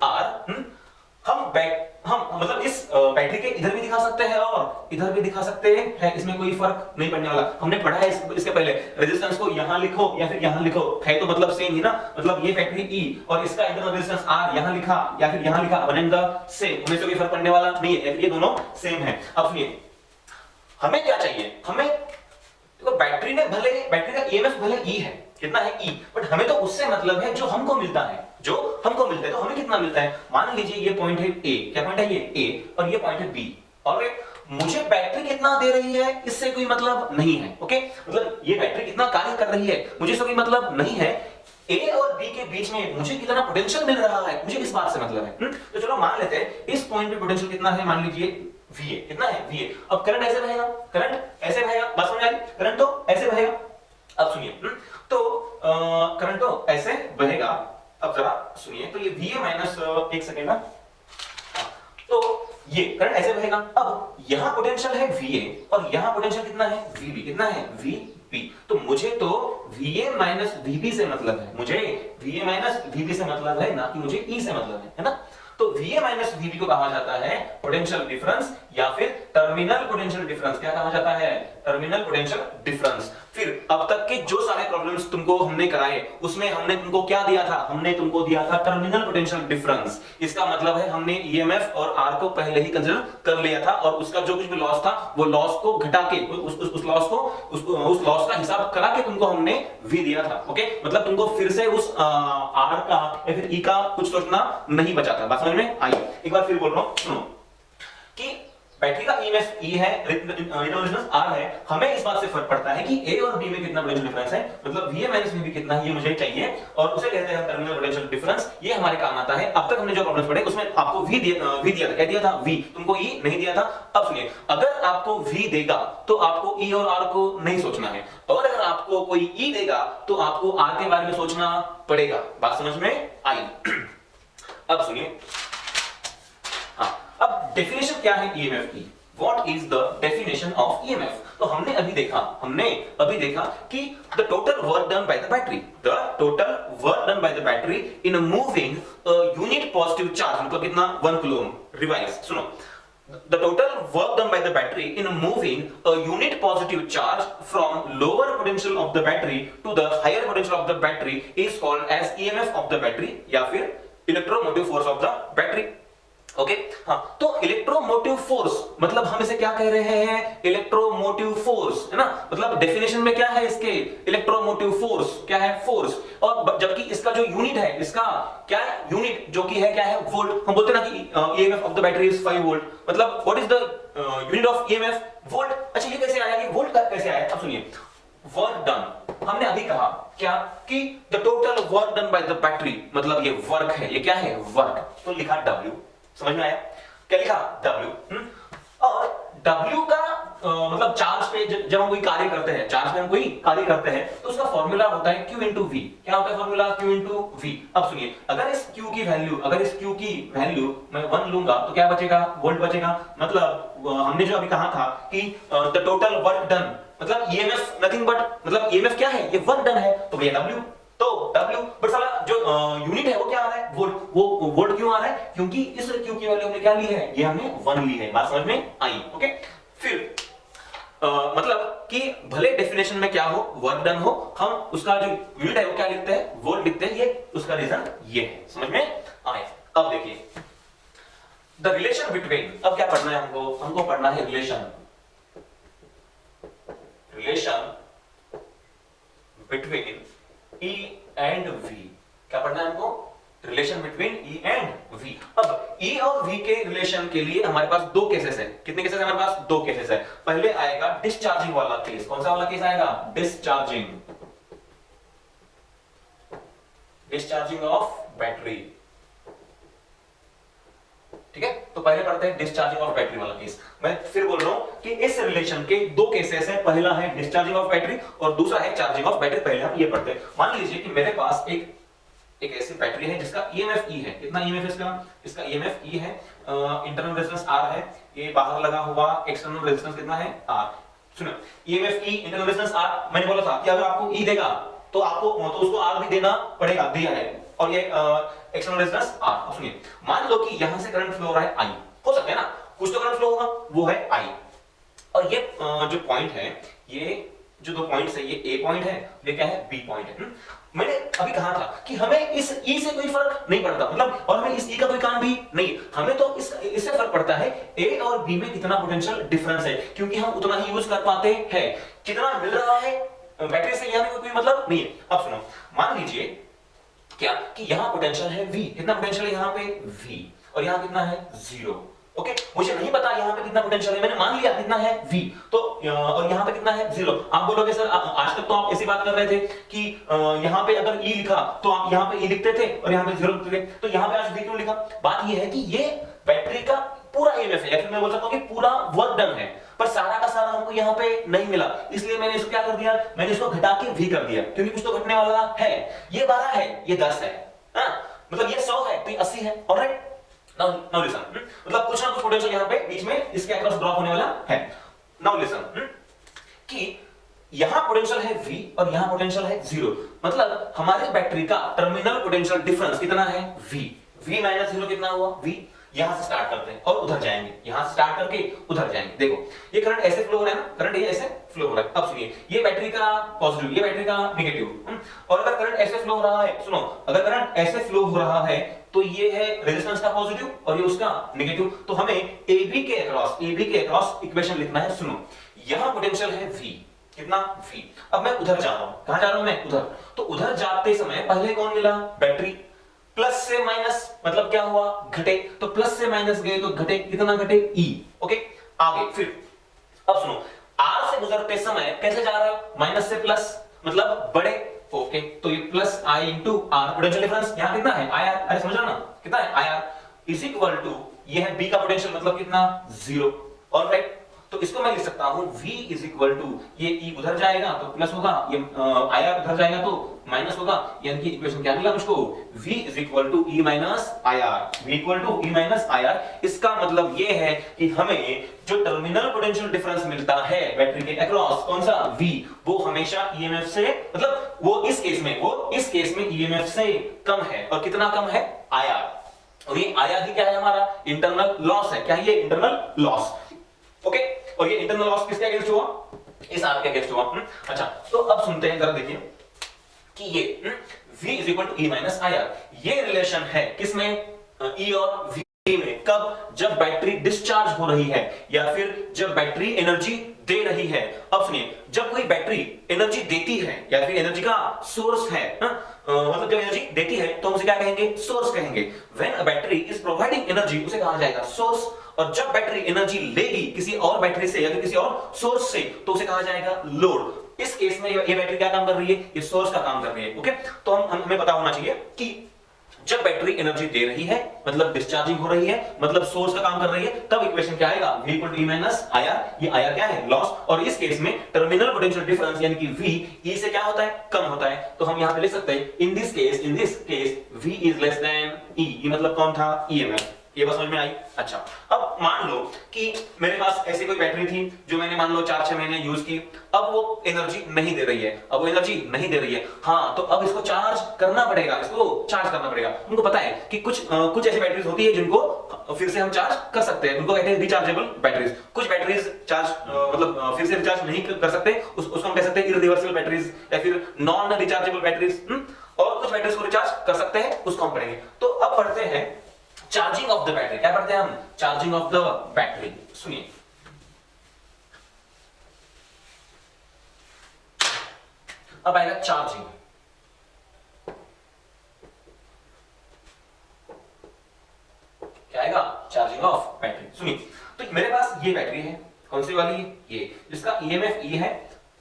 R, हम मतलब इस बैटरी के इधर भी दिखा सकते हैं और इधर भी दिखा सकते हैं, इसमें कोई फर्क नहीं पड़ने वाला। हमने पढ़ा है इसके पहले, रेजिस्टेंस को यहां लिखो या फिर यहां लिखो, है तो मतलब सेम ही ना। मतलब ये बैटरी E और इसका इंटरनल रेजिस्टेंस R यहां लिखा या फिर यहां लिखा, वन एंड द सेम, हमें कोई फर्क पड़ने वाला नहीं है, ये दोनों सेम है। अब सुनिए, हमें क्या चाहिए? हमें देखो, बैटरी का ईएमएफ भले E है, कितना है E, बट हमें तो उससे मतलब है जो हमको मिलता है, तो हमें कितना मिलता है? मान लीजिए ये पॉइंट है A, क्या पॉइंट है ये A, और ये पॉइंट है B। ऑलराइट, मुझे बैटरी कितना दे रही है इससे कोई मतलब नहीं है। ओके, मतलब ये बैटरी कितना कार्य कर रही है मुझे इससे कोई मतलब नहीं है। A और B के बीच में मुझे कितना पोटेंशियल मिल रहा है मुझे इस बात से मतलब है। तो चलो मान लेते हैं इस पॉइंट पे पोटेंशियल कितना है, मान लीजिए VA, कितना है VA। अब करंट ऐसे बहेगा, बस समझ आ रही? करंट तो ऐसे बहेगा। अब सुनिए, तो करंट तो ऐसे बहेगा। अब जरा सुनिए, तो ये VA माइनस, एक सेकेंड ना, तो ये करंट ऐसे बहेगा। अब यहां पोटेंशियल है VA और यहां पोटेंशियल कितना है VB, कितना है VB। तो मुझे तो VA माइनस VB से मतलब है, ना कि मुझे E से मतलब है ना। तो VA माइनस VB को कहा जाता है पोटेंशियल डिफरेंस या फिर टर्मिनल पोटेंशियल डिफरेंस। क्या कहा जाता है? Terminal potential difference. फिर अब तक के जो सारे प्रॉब्लम्स तुमको हमने कराए उसमें हमने तुमको क्या दिया था? हमने तुमको दिया था टर्मिनल पोटेंशियल डिफरेंस। इसका मतलब है हमने ईएमएफ और आर को पहले ही कंसीडर कर लिया था और उसका जो कुछ भी लॉस था वो लॉस को घटा के उस लॉस का हिसाब करा के तुमको हमने V दिया था। ओके, मतलब तुमको फिर से उस आर का या फिर E का कुछ सोचना नहीं बचा था। बात समझ में आई? एक बार फिर बोल रहा हूं, सुनो कि बैटरी का ईएमएफ E है, रेजिस्टेंस R है, हमें इस बात से फर्क पड़ता है कि A और B में कितना पोटेंशियल डिफरेंस है, मतलब VA माइनस VB कितना है ये मुझे चाहिए और उसे कहते हैं टर्मिनल पोटेंशियल डिफरेंस। ये हमारे काम आता है। अब तक हमने जो प्रॉब्लम्स पढ़े उसमें आपको V दिया था, क्या दिया था? V, तुमको E नहीं दिया था। अब सुनिए, अगर आपको V देगा तो आपको E और R को नहीं सोचना है, और अगर आपको कोई E देगा तो आपको R के बारे में सोचना पड़ेगा। बात समझ में आई? अब सुनिए, अब डेफिनेशन क्या है ईएमएफ की? What is the definition of EMF? तो हमने अभी देखा कि the total work done by the battery in moving a unit positive charge, मतलब कितना? 1 कूलम। रिवाइज, सुनो, the total work done by the battery in moving a unit positive charge from lower potential of the battery to the higher potential of the battery is called as EMF of the battery या फिर electromotive force of the battery। Okay, हाँ, तो electromotive force मतलब हम इसे क्या कह रहे हैं? इलेक्ट्रोमोटिव फोर्स, है ना। मतलब डेफिनेशन में क्या है इसके? इलेक्ट्रोमोटिव फोर्स क्या है? फोर्स। और जबकि इसका जो यूनिट है, इसका क्या है? यूनिट जो कि है क्या है? वोल्ट। हम बोलते हैं ना कि EMF of the battery is 5 volt, मतलब what is the unit of EMF? Volt. अच्छा, ये कैसे आया? ये वोल्ट का कैसे आया? अब सुनिए, वर्क डन, हमने अभी कहा क्या कि the total work done by the battery, मतलब ये वर्क है, ये क्या है? वर्क। तो लिखा W, समझ में आया? क्या लिखा? W। और W का मतलब चार्ज पे जब हम कोई कार्य करते हैं, चार्ज पे हम कोई कार्य करते हैं तो उसका फॉर्मूला होता है Q इंटू वी। क्या होता है फॉर्मूला? Q into we. अब सुनिए, अगर इस Q की वैल्यू मैं 1 लूंगा तो क्या बचेगा? वोल्ट बचेगा। मतलब हमने जो अभी कहा था कि द टोटल वर्क डन, मतलब ईएमएफ नथिंग बट, मतलब ईएमएफ क्या है? ये वर्क डन है, तो भैया W। तो W बट साला जो यूनिट है वो क्या आ रहा है? वोल्ट। वो वोल्ट क्यों आ रहा है? क्योंकि इस Q की वैल्यू हमने क्या ली है? ये हमने 1 ली है। बात समझ में आई? ओके। फिर मतलब कि भले डेफिनेशन में क्या हो, वर्क डन हो, हम उसका जो यूनिट है वो क्या लिखते हैं? वोल्ट लिखते हैं। ये उसका रीजन ये है। समझ में आए? अब देखिए द रिलेशन बिटवीन, अब क्या पढ़ना है हमको? हमको पढ़ना है relation between E and V। क्या पढ़ना है हमको? Relation between E and V। अब E और V के रिलेशन के लिए हमारे पास दो केसेस है। कितने केसेस है हमारे पास? दो केसेस है। पहले आएगा डिस्चार्जिंग वाला केस। कौन सा वाला केस आएगा? Discharging of battery. ठीक है, तो पहले पढ़ते हैं डिस्चार्जिंग ऑफ बैटरी वाला केस। मैं फिर बोल रहा हूं कि इस रिलेशन के दो केसेस हैं। पहला है डिस्चार्जिंग ऑफ बैटरी और दूसरा है चार्जिंग ऑफ बैटरी। पहले हम ये पढ़ते हैं। मान लीजिए कि मेरे पास एक ऐसी बैटरी है जिसका ईएमएफ E है। कितना ईएमएफ है इसका ईएमएफ E है, इंटरनल रेजिस्टेंस R है, ये बाहर लगा हुआ एक्सटर्नल रेजिस्टेंस कितना है? R। सुनो, EMF E, internal resistance R। मैंने बोला था कि अगर आपको E देगा तो आपको तो उसको R भी देना पड़ेगा, दिया है। और ये एक्सटर्नल रेजिस्टेंस R। अब सुनिए, मान लो कि यहां से करंट फ्लो हो रहा है I, हो सकता है ना, कुछ तो करंट फ्लो होगा, वो है I। और ये जो पॉइंट है, ये जो दो पॉइंट्स है, ये A पॉइंट है, ये क्या है? B पॉइंट है। मैंने अभी कहा था कि हमें इस E से कोई फर्क नहीं पड़ता, मतलब, और हमें इस E का कोई काम भी नहीं, हमें तो इससे फर्क पड़ता है A और B में कितना पोटेंशियल डिफरेंस है, क्योंकि हम उतना ही यूज कर पाते हैं। कितना मिल रहा है बैटरी से, यहां कोई मतलब नहीं है। अब सुनो, मान लीजिए क्या कि यहां पोटेंशियल है V। कितना पोटेंशियल है यहां पे? V। और यहां कितना है? 0। ओके, मुझे नहीं पता यहां पे कितना पोटेंशियल है, मैंने मान लिया कितना है? V। तो और यहां पे कितना है? 0। आप बोलोगे सर आज तक तो आप ऐसी बात कर रहे थे कि यहां पे अगर E लिखा तो आप यहां पे E लिखते थे और यहां पे 0 लिखते थे, तो यहां पे आज V क्यों लिखा? बात ये है कि ये बैटरी का पूरा ईएमएफ है, या फिर मैं बोल सकता हूं कि पूरा वर्क डन है, पर सारा का सारा हमको यहां पे नहीं मिला, इसलिए मैंने इसको क्या कर दिया? मैंने इसको घटा के V कर दिया, क्योंकि कुछ तो घटने वाला है। ये 12 है, ये 10 है, मतलब ये 100 है तो ये 80 है। ऑलराइट, नाउ लिसन, मतलब कुछ ना कुछ पोटेंशियल यहां पे बीच में इसके अक्रॉस ड्रॉप होने वाला है। नाउ लिसन कि यहां पोटेंशियल है V और यहां पोटेंशियल है 0, मतलब हमारे बैटरी का टर्मिनल पोटेंशियल डिफरेंस कितना है? V माइनस 0 कितना हुआ? V। यहां से स्टार्ट करते हैं और उधर जाएंगे, यहां से स्टार्ट करके उधर जाएंगे। देखो ये करंट ऐसे फ्लो हो रहा है ना, करंट ये ऐसे फ्लो हो रहा है। अब सुनिए, ये बैटरी का पॉजिटिव, ये बैटरी का नेगेटिव। और अगर करंट ऐसे फ्लो हो रहा है, सुनो, अगर करंट ऐसे फ्लो हो रहा है तो ये है रेजिस्टेंस का पॉजिटिव और ये उसका नेगेटिव। तो हमें AB के अक्रॉस इक्वेशन लिखना है। सुनो, यहां पोटेंशियल है V, कितना? V। अब मैं उधर जा रहा हूं, कहां जा रहा हूं मैं? उधर। तो उधर जाते समय पहले कौन मिला? बैटरी। प्लस से माइनस मतलब क्या हुआ? घटे। तो प्लस से माइनस गए तो घटे, कितना घटे? E। ओके, आगे फिर अब सुनो, R से गुजरते समय कैसे जा रहा है? माइनस से प्लस, मतलब बड़े। ओके, तो ये plus I into R, potential difference यहां कितना है? IR। अरे समझ रहे हो ना, कितना है? IR इज इक्वल टू, ये है B का पोटेंशियल, मतलब कितना? 0। ऑलराइट, तो इसको मैं लिख सकता हूं V इज इक्वल टू, ये E उधर जाएगा तो प्लस होगा, ये IR उधर जाएगा तो माइनस होगा, यानी कि इक्वेशन क्या मिला मुझको? V is equal to E minus IR। V equal to E minus IR। इसका मतलब ये है कि हमें जो टर्मिनल पोटेंशियल डिफरेंस मिलता है बैटरी के अक्रॉस, कौन सा? V, वो हमेशा EMF से, मतलब वो इस केस में EMF से कम है। और कितना कम है? IR। और ये IR ही क्या है? हमारा इंटरनल लॉस है। क्या है ये? Internal loss. ओके, और ये इंटरनल लॉस किसके अगेंस्ट हुआ? इस R के अगेंस्ट हुआ। अच्छा, तो अब सुनते हैं, जरा देखिए कि ये V is equal to E minus IR, ये रिलेशन है किसमें? E और V में। कब? जब बैटरी डिस्चार्ज हो रही है या फिर जब बैटरी एनर्जी दे रही है। अब सुनिए, जब कोई बैटरी एनर्जी देती है या फिर एनर्जी का सोर्स है, मतलब जब एनर्जी देती है तो हम उसे क्या कहेंगे? सोर्स कहेंगे। When a battery is providing energy, उसे कहा जाएगा सोर्स। और जब बैटरी एनर्जी लेगी किसी और बैटरी से या फिर किसी और सोर्स से, तो उसे कहा जाएगा लोड। इस केस में ये बैटरी क्या काम कर रही है? ये सोर्स का काम कर रही है। ओके, तो हमें पता होना चाहिए कि जब बैटरी एनर्जी दे रही है मतलब डिस्चार्जिंग हो रही है मतलब सोर्स का काम कर रही है, तब इक्वेशन क्या आएगा, V equal to E minus IR। ये IR क्या है, लॉस, और इस केस में टर्मिनल पोटेंशियल डिफरेंस यानी कि V E से क्या होता है, कम होता है। तो हम यहां पे लिख सकते हैं in this case V is less than E। ये मतलब कौन था, EMF। ये बात समझ में आई। अच्छा, अब मान लो कि मेरे पास ऐसी कोई बैटरी थी जो मैंने मान लो 4-6 महीने यूज की, अब वो एनर्जी नहीं दे रही है, अब वो एनर्जी नहीं दे रही है। हाँ, तो अब इसको चार्ज करना पड़ेगा, इसको चार्ज करना पड़ेगा। उनको पता है कि कुछ ऐसी बैटरीज होती है जिनको फिर से हम चार्ज कर सकते हैं, उनको कहते हैं रिचार्जेबल बैटरीज। कुछ बैटरीज चार्ज मतलब फिर से रिचार्ज नहीं कर सकते, उसको हम कह सकते हैं इररिवर्सिबल बैटरीज या फिर नॉन रिचार्जेबल बैटरीज। और कुछ बैटरीज को रिचार्ज कर सकते हैं, उसको हम पढ़ेंगे। तो अब पढ़ते हैं चार्जिंग ऑफ द बैटरी। क्या पढ़ते हैं हम, चार्जिंग ऑफ द बैटरी। सुनिए, अब आएगा चार्जिंग। क्या आएगा, चार्जिंग ऑफ बैटरी। सुनिए, तो मेरे पास ये बैटरी है, कौन सी वाली, ये जिसका EMF E है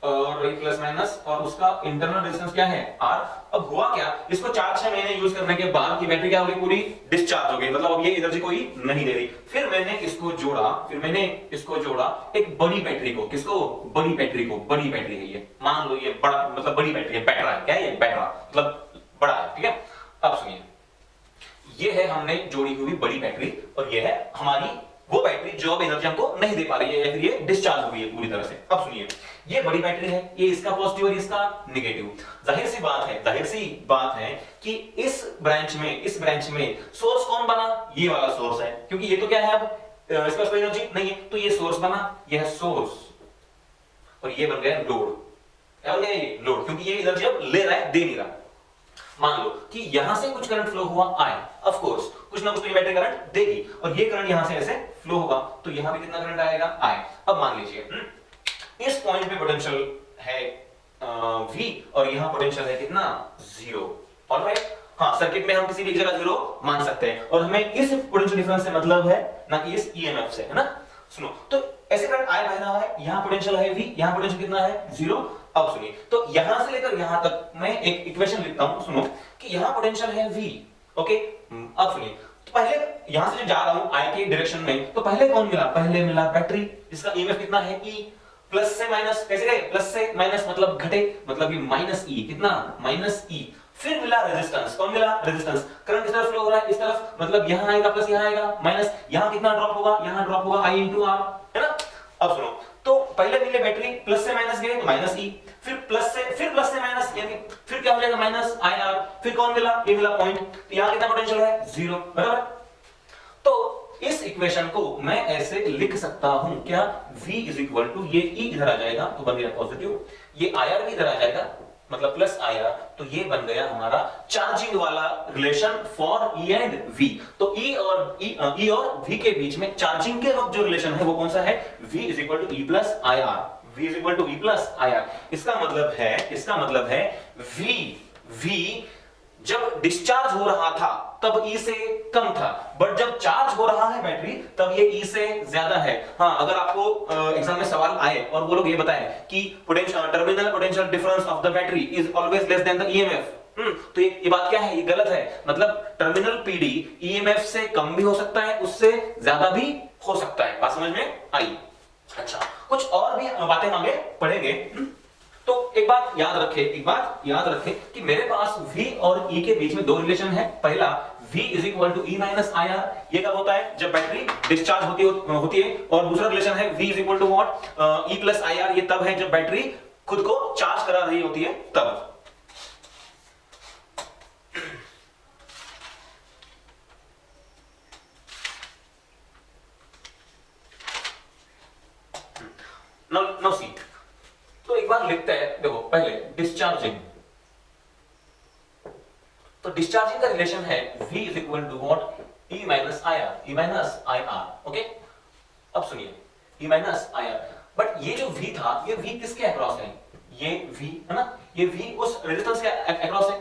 और प्लस माइनस, और उसका इंटरनल रेजिस्टेंस क्या है, R। अब हुआ क्या, इसको 4-6 महीने यूज करने के बाद ये बैटरी क्या हो गई, पूरी डिस्चार्ज हो गई, मतलब अब ये एनर्जी कोई नहीं दे रही। फिर मैंने इसको जोड़ा एक बड़ी बैटरी को। किसको, बड़ी बैटरी को। बड़ी बैटरी है ये, मान लो ये बड़ा मतलब बड़ी बैटरी है, बैटरा है। क्या है ये, बैटरा मतलब बड़ा है, ठीक है। अब सुनिए, ये है हमने जोड़ी हुई बड़ी बैटरी, और ये है हमारी वो बैटरी जो अब एनर्जी हमको नहीं दे पा रही है या फिर ये डिस्चार्ज हो गई है पूरी तरह से। अब सुनिए, ये बड़ी बैटरी है, ये इसका पॉजिटिव और इसका नेगेटिव। जाहिर सी बात है कि इस ब्रांच में सोर्स कौन बना, ये वाला सोर्स है, क्योंकि ये तो क्या है, अब इसके पास कोई एनर्जी नहीं है, तो ये सोर्स बना, ये है सोर्स, और ये बन गया लोड। क्या बन गया, ये लोड, क्योंकि ये एनर्जी अब ले रहा है, दे नहीं रहा। मान लो कि यहां से कुछ करंट फ्लो हुआ, I, ऑफ कोर्स कुछ ना कुछ तो ये बैटरी करंट देगी, और ये करंट यहां से ऐसे फ्लो होगा, तो यहां भी कितना करंट आएगा, I। अब मान लीजिए इस पॉइंट पे पोटेंशियल है V, और यहां पोटेंशियल है कितना, 0। ऑलराइट, हाँ, सर्किट में हम किसी भी जगह 0 मान सकते हैं, और हमें इस पोटेंशियल डिफरेंस से मतलब है, ना कि इस EMF से, है ना। सुनो, तो ऐसे करंट I बह रहा है, यहां पोटेंशियल है V, यहां पोटेंशियल कितना है, 0। अब सुनिए, तो यहां से लेकर यहां तक मैं एक इक्वेशन लिखता हूं, सुनो, कि यहां पोटेंशियल है V, ओके। अब सुनिए, तो पहले यहां से जो जा रहा हूं I के डायरेक्शन में, तो पहले कौन मिला, पहले मिला बैटरी, जिसका EMF कितना है, E। प्लस से माइनस कैसे गए, प्लस से माइनस मतलब घटे, मतलब ये माइनस E, कितना, माइनस E। फिर मिला रेजिस्टेंस, कौन मिला, रेजिस्टेंस। करंट किस तरफ फ्लो हो रहा है, इस तरफ, मतलब यहां आएगा प्लस, यहां आएगा माइनस, यहां कितना ड्रॉप होगा, यहां ड्रॉप होगा I इंटू R, है ना। अब सुनो, तो पहले मिले बैटरी, प्लस से माइनस गए तो माइनस E, फिर प्लस से माइनस, यानी फिर क्या हो जाएगा, माइनस IR। फिर कौन मिला, ये मिला पॉइंट, तो यहां कितना पोटेंशियल है, 0, बराबर। तो इस इक्वेशन को मैं ऐसे लिख सकता हूं, क्या, V इज इक्वल टू, ये E इधर आ जाएगा तो बन गया पॉजिटिव, ये IR भी इधर आ जाएगा मतलब प्लस IR, तो ये बन गया हमारा चार्जिंग वाला relation for E and V। तो E और V के बीच में चार्जिंग के वक्त जो रिलेशन है वो कौन सा है, V is equal to E plus IR। V is equal to E plus IR। इसका मतलब है V जब डिस्चार्ज हो रहा था तब E से कम था, बट जब चार्ज हो रहा है बैटरी तब ये E से ज्यादा है। हाँ, अगर आपको एग्जाम में सवाल आए और वो लोग ये बताएं कि terminal potential difference of the battery is always less than the EMF, तो ये बात क्या है, ये गलत है। मतलब टर्मिनल PD EMF से कम भी हो सकता है, उससे ज्यादा भी हो सकता है। बात समझ में आई। अच्छा, कुछ और भी बातें आगे पढ़ेंगे। तो एक बात याद रखें कि मेरे पास V और E के बीच में दो रिलेशन है। पहला, V is equal to E minus IR, ये कब होता है, जब बैटरी डिस्चार्ज होती है। और दूसरा रिलेशन है V is equal to what, E plus IR, ये तब है जब बैटरी खुद को चार्ज करा रही होती है तब। नाउ सी, तो एक बार लिखते हैं, देखो पहले डिस्चार्जिंग, तो डिस्चार्जिंग का रिलेशन है V is equal to what, E minus IR, okay. अब सुनिए, E माइनस IR, बट ये जो V था, ये V किसके अक्रॉस है, ये V है ना, ये V उस रेजिस्टेंस के अक्रॉस है।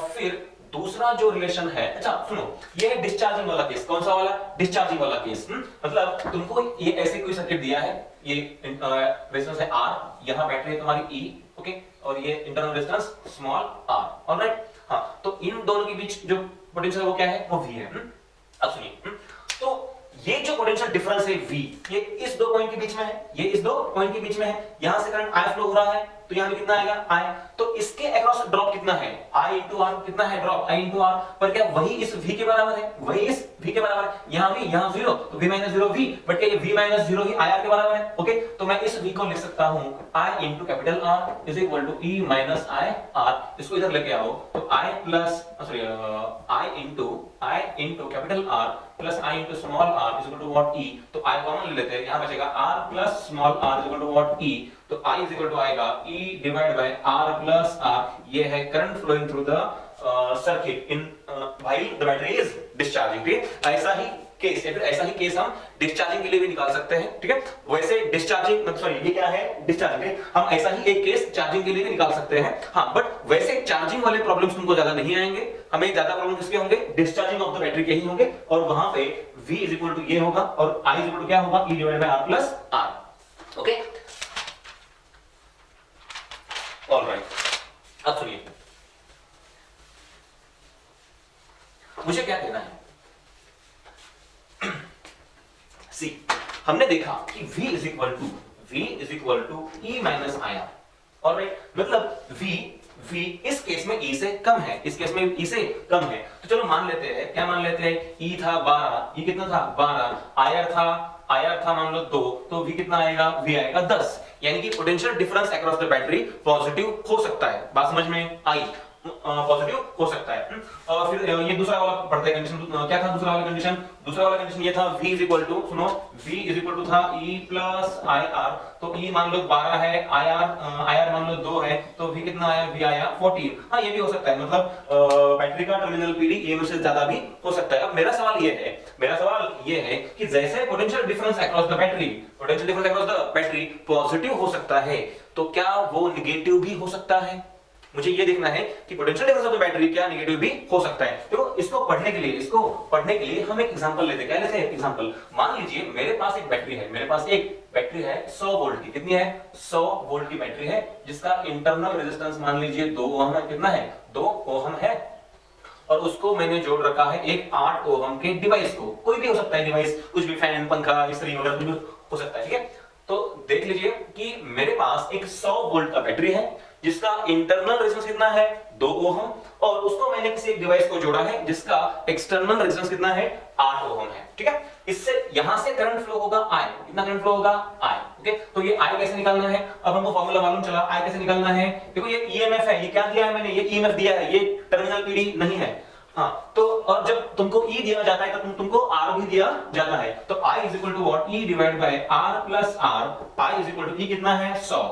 फिर दूसरा जो रिलेशन है, अच्छा सुनो, ये है डिस्चार्जिंग वाला केस। कौन सा वाला, डिस्चार्जिंग वाला केस। मतलब तुमको ये ऐसे कोई सर्किट दिया है, ये रेजिस्टेंस है R, यहां बैटरी है तुम्हारी E, ओके, और ये internal resistance small r, alright. हाँ, तो इन दोनों के बीच जो पोटेंशियल वो क्या है, वो V है। अब सुनिए, तो ये जो पोटेंशियल डिफरेंस है V, ये इस दो पॉइंट के बीच में है, ये इस दो पॉइंट के बीच में है, यहां से करंट I फ्लो हो रहा है, तो यहां भी कितना आएगा I, तो इसके अक्रॉस ड्रॉप कितना है, I इंटू R, कितना है ड्रॉप, I इंटू R, पर क्या वही इस V के बराबर है, वही इस V के बराबर है, यहां भी, यहां 0, तो V माइनस 0 V, बट क्या ये V माइनस 0 ही IR के बराबर है, ओके, तो मैं इस V को लिख सकता हूं I into capital R is equal to E minus IR, इसको इधर लेके आओ, तो I plus sorry I into capital R plus I into small r is equal to what E, तो I कॉमन ले लेते हैं, यहां बचेगा R plus small r is equal to what E, तो I इज इक्वल टू आएगा E divide by R plus R, ये है current flowing through the circuit in while the battery is discharging, ठीक है। ऐसा ही केस या फिर ऐसा ही केस हम डिस्चार्जिंग के लिए भी निकाल सकते हैं, ठीक है। वैसे डिस्चार्जिंग सॉरी ये क्या है, डिस्चार्जिंग, हम ऐसा ही एक केस चार्जिंग के लिए भी निकाल सकते हैं, हाँ, बट वैसे चार्जिंग वाले प्रॉब्लम्स तुमको ज्यादा नहीं आएंगे, हमें ज्यादा प्रॉब्लम किसके होंगे, डिस्चार्जिंग ऑफ द बैटरी के ही होंगे, और वहां पे V इज इक्वल टू ये होगा और I इज इक्वल टू क्या होगा, E divided by R plus R, okay. Alright, अब सुनिए मुझे क्या कहना है, सी हमने देखा कि V is equal to E minus IR, alright, मतलब V इस केस में E से कम है, इस केस में E से कम है, तो चलो मान लेते हैं, क्या मान लेते हैं, E था 12, E कितना था 12, IR था मान लो 2, तो V कितना आएगा, V आएगा 10, यानी कि potential difference across the battery positive हो सकता है, बात समझ में आई, पॉजिटिव हो सकता है। और फिर ये दूसरा वाला पढ़ते हैं कंडीशन, क्या था दूसरा वाला कंडीशन, दूसरा वाला कंडीशन ये था V इज इक्वल टू, सुनो, V इज इक्वल टू था E प्लस IR, तो E मान लो 12 है, IR मान लो 2 है, तो V कितना आया, V आया 14, हाँ ये भी हो सकता है, मतलब बैटरी का टर्मिनल PD EMF से ज्यादा भी हो सकता है। अब मेरा सवाल ये है कि जैसे potential difference across the battery positive हो सकता है, तो क्या वो नेगेटिव भी हो सकता है, मुझे ये देखना है कि potential difference of the battery क्या नेगेटिव भी हो सकता है। देखो इसको पढ़ने के लिए हम एक एग्जांपल लेते हैं, क्या लेते हैं, एग्जांपल, मान लीजिए मेरे पास एक बैटरी है 100 वोल्ट की, कितनी है, 100 वोल्ट की बैटरी है, जिसका इंटरनल रेजिस्टेंस मान लीजिए 2 ओम है, कितना है, 2 ओम है, और उसको मैंने जोड़ रखा है एक 8 ओम के डिवाइस को, कोई भी हो सकता है डिवाइस, कुछ भी, फैन, पंखा, इस्त्री वगैरह कुछ भी हो सकता है, ठीक है। तो देख लीजिए कि मेरे पास एक 100 वोल्ट का बैटरी है, जिसका इंटरनल रेजिस्टेंस कितना है, 2 ओम, और उसको मैंने किसी एक डिवाइस को जोड़ा है जिसका एक्सटर्नल रेजिस्टेंस कितना है, 8 ओम है, ठीक है। इससे यहां से करंट फ्लो होगा I, कितना करंट फ्लो होगा I, ओके। तो ये I कैसे निकालना है, अब हमको फार्मूला मालूम चला, I कैसे निकालना है, देखो ये EMF है, ये क्या दिया है मैंने, ये EMF दिया है, ये टर्मिनल PD नहीं है, हाँ, तो और जब तुमको E दिया जाता है तो तुमको R भी दिया जाता है, तो I is equal to what, E divide by R plus R, I is equal to E कितना है 100,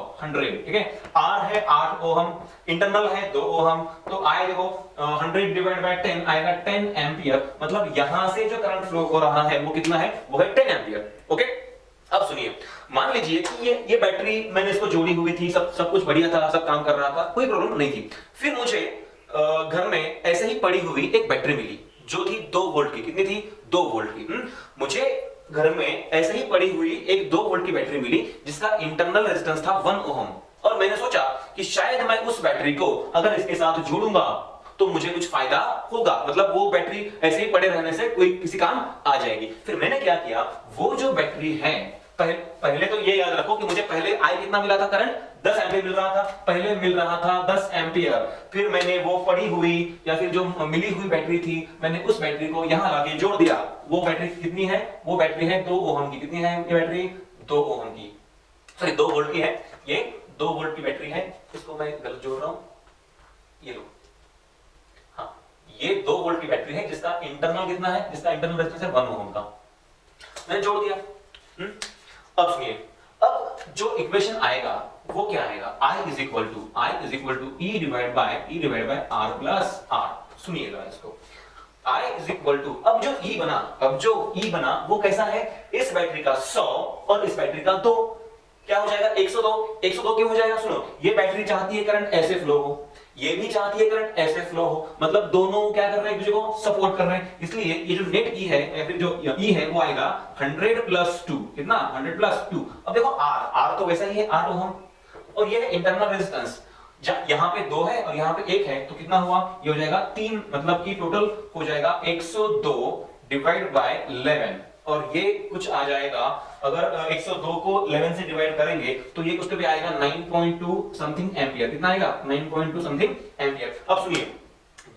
ठीक है, R है 8 ओम, इंटरनल है 2 ओम, तो I देखो 100 डिवाइड बाय 10 आएगा 10 एंपियर, मतलब यहां से जो करंट फ्लो हो रहा है वो कितना है, वो है 10 एंपियर, ओके। अब सुनिए, मान लीजिए कि ये बैटरी मैंने इसको जोड़ी हुई थी, सब कुछ बढ़िया था, सब काम कर रहा था, कोई प्रॉब्लम नहीं थी, फिर मुझे घर में ऐसे ही पड़ी हुई एक बैटरी मिली जो थी 2 वोल्ट की, कितनी थी, 2 वोल्ट की, मुझे घर में ऐसे ही पड़ी हुई एक 2 वोल्ट की बैटरी मिली जिसका इंटरनल रेजिस्टेंस था 1 ओम, और मैंने सोचा कि शायद मैं उस बैटरी को अगर इसके साथ जोड़ूंगा तो मुझे कुछ फायदा होगा, मतलब वो बैटरी ऐसे ही पड़े रहने से कोई किसी काम आ जाएगी। फिर मैंने क्या किया, वो जो बैटरी है, पहले तो ये याद रखो कि मुझे पहले I कितना मिला था, करंट 10 एम्पीयर मिल रहा था, पहले मिल रहा था 10 एम्पीयर, फिर मैंने वो पड़ी हुई या फिर जो मिली हुई बैटरी थी, मैंने उस बैटरी को यहां लाके जोड़ दिया, वो बैटरी कितनी है, वो बैटरी है 2 ओम की, कितनी है ये बैटरी, 2 ओम की, सॉरी 2 वोल्ट की है, ये 2 वोल्ट की बैटरी है, इसको मैं गलत जोड़ रहा हूं, ये लो, हाँ, ये 2 वोल्ट की बैटरी है जिसका इंटरनल कितना है, जिसका इंटरनल रेजिस्टेंस है 1 ओम का, मैंने जोड़ दिया। अब सुनिए, अब जो इक्वेशन आएगा वो क्या आएगा, I is equal to E divide by R plus R, सुनिएगा इसको, I इज इक्वल टू, अब जो E बना वो कैसा है, इस बैटरी का 100 और इस बैटरी का 2, क्या हो जाएगा 102 क्यों हो जाएगा, सुनो, ये बैटरी चाहती है करंट ऐसे फ्लो हो, ये भी चाहती है करंट ऐसे फ्लो हो, मतलब दोनों क्या कर रहे हैं, एक दूसरे को सपोर्ट कर रहे हैं, इसलिए ये जो नेट E है या फिर जो E है वो आएगा 100 प्लस 2, कितना 100 प्लस 2। अब देखो R तो वैसा ही है 8 ओम, और ये इंटरनल रेजिस्टेंस यहाँ पे 2 है और यहाँ पे 1 है, तो कितना हुआ, ये हो जाएगा 3, मतलब कि टोटल हो जाएगा 102 डिवाइड बाय 11, और ये कुछ आ जाएगा, अगर 102 को 11 से डिवाइड करेंगे तो ये कुछ तो भी आएगा 9.2 समथिंग एम्पियर। कितना आएगा, 9.2 समथिंग एम्पियर। अब सुनिए,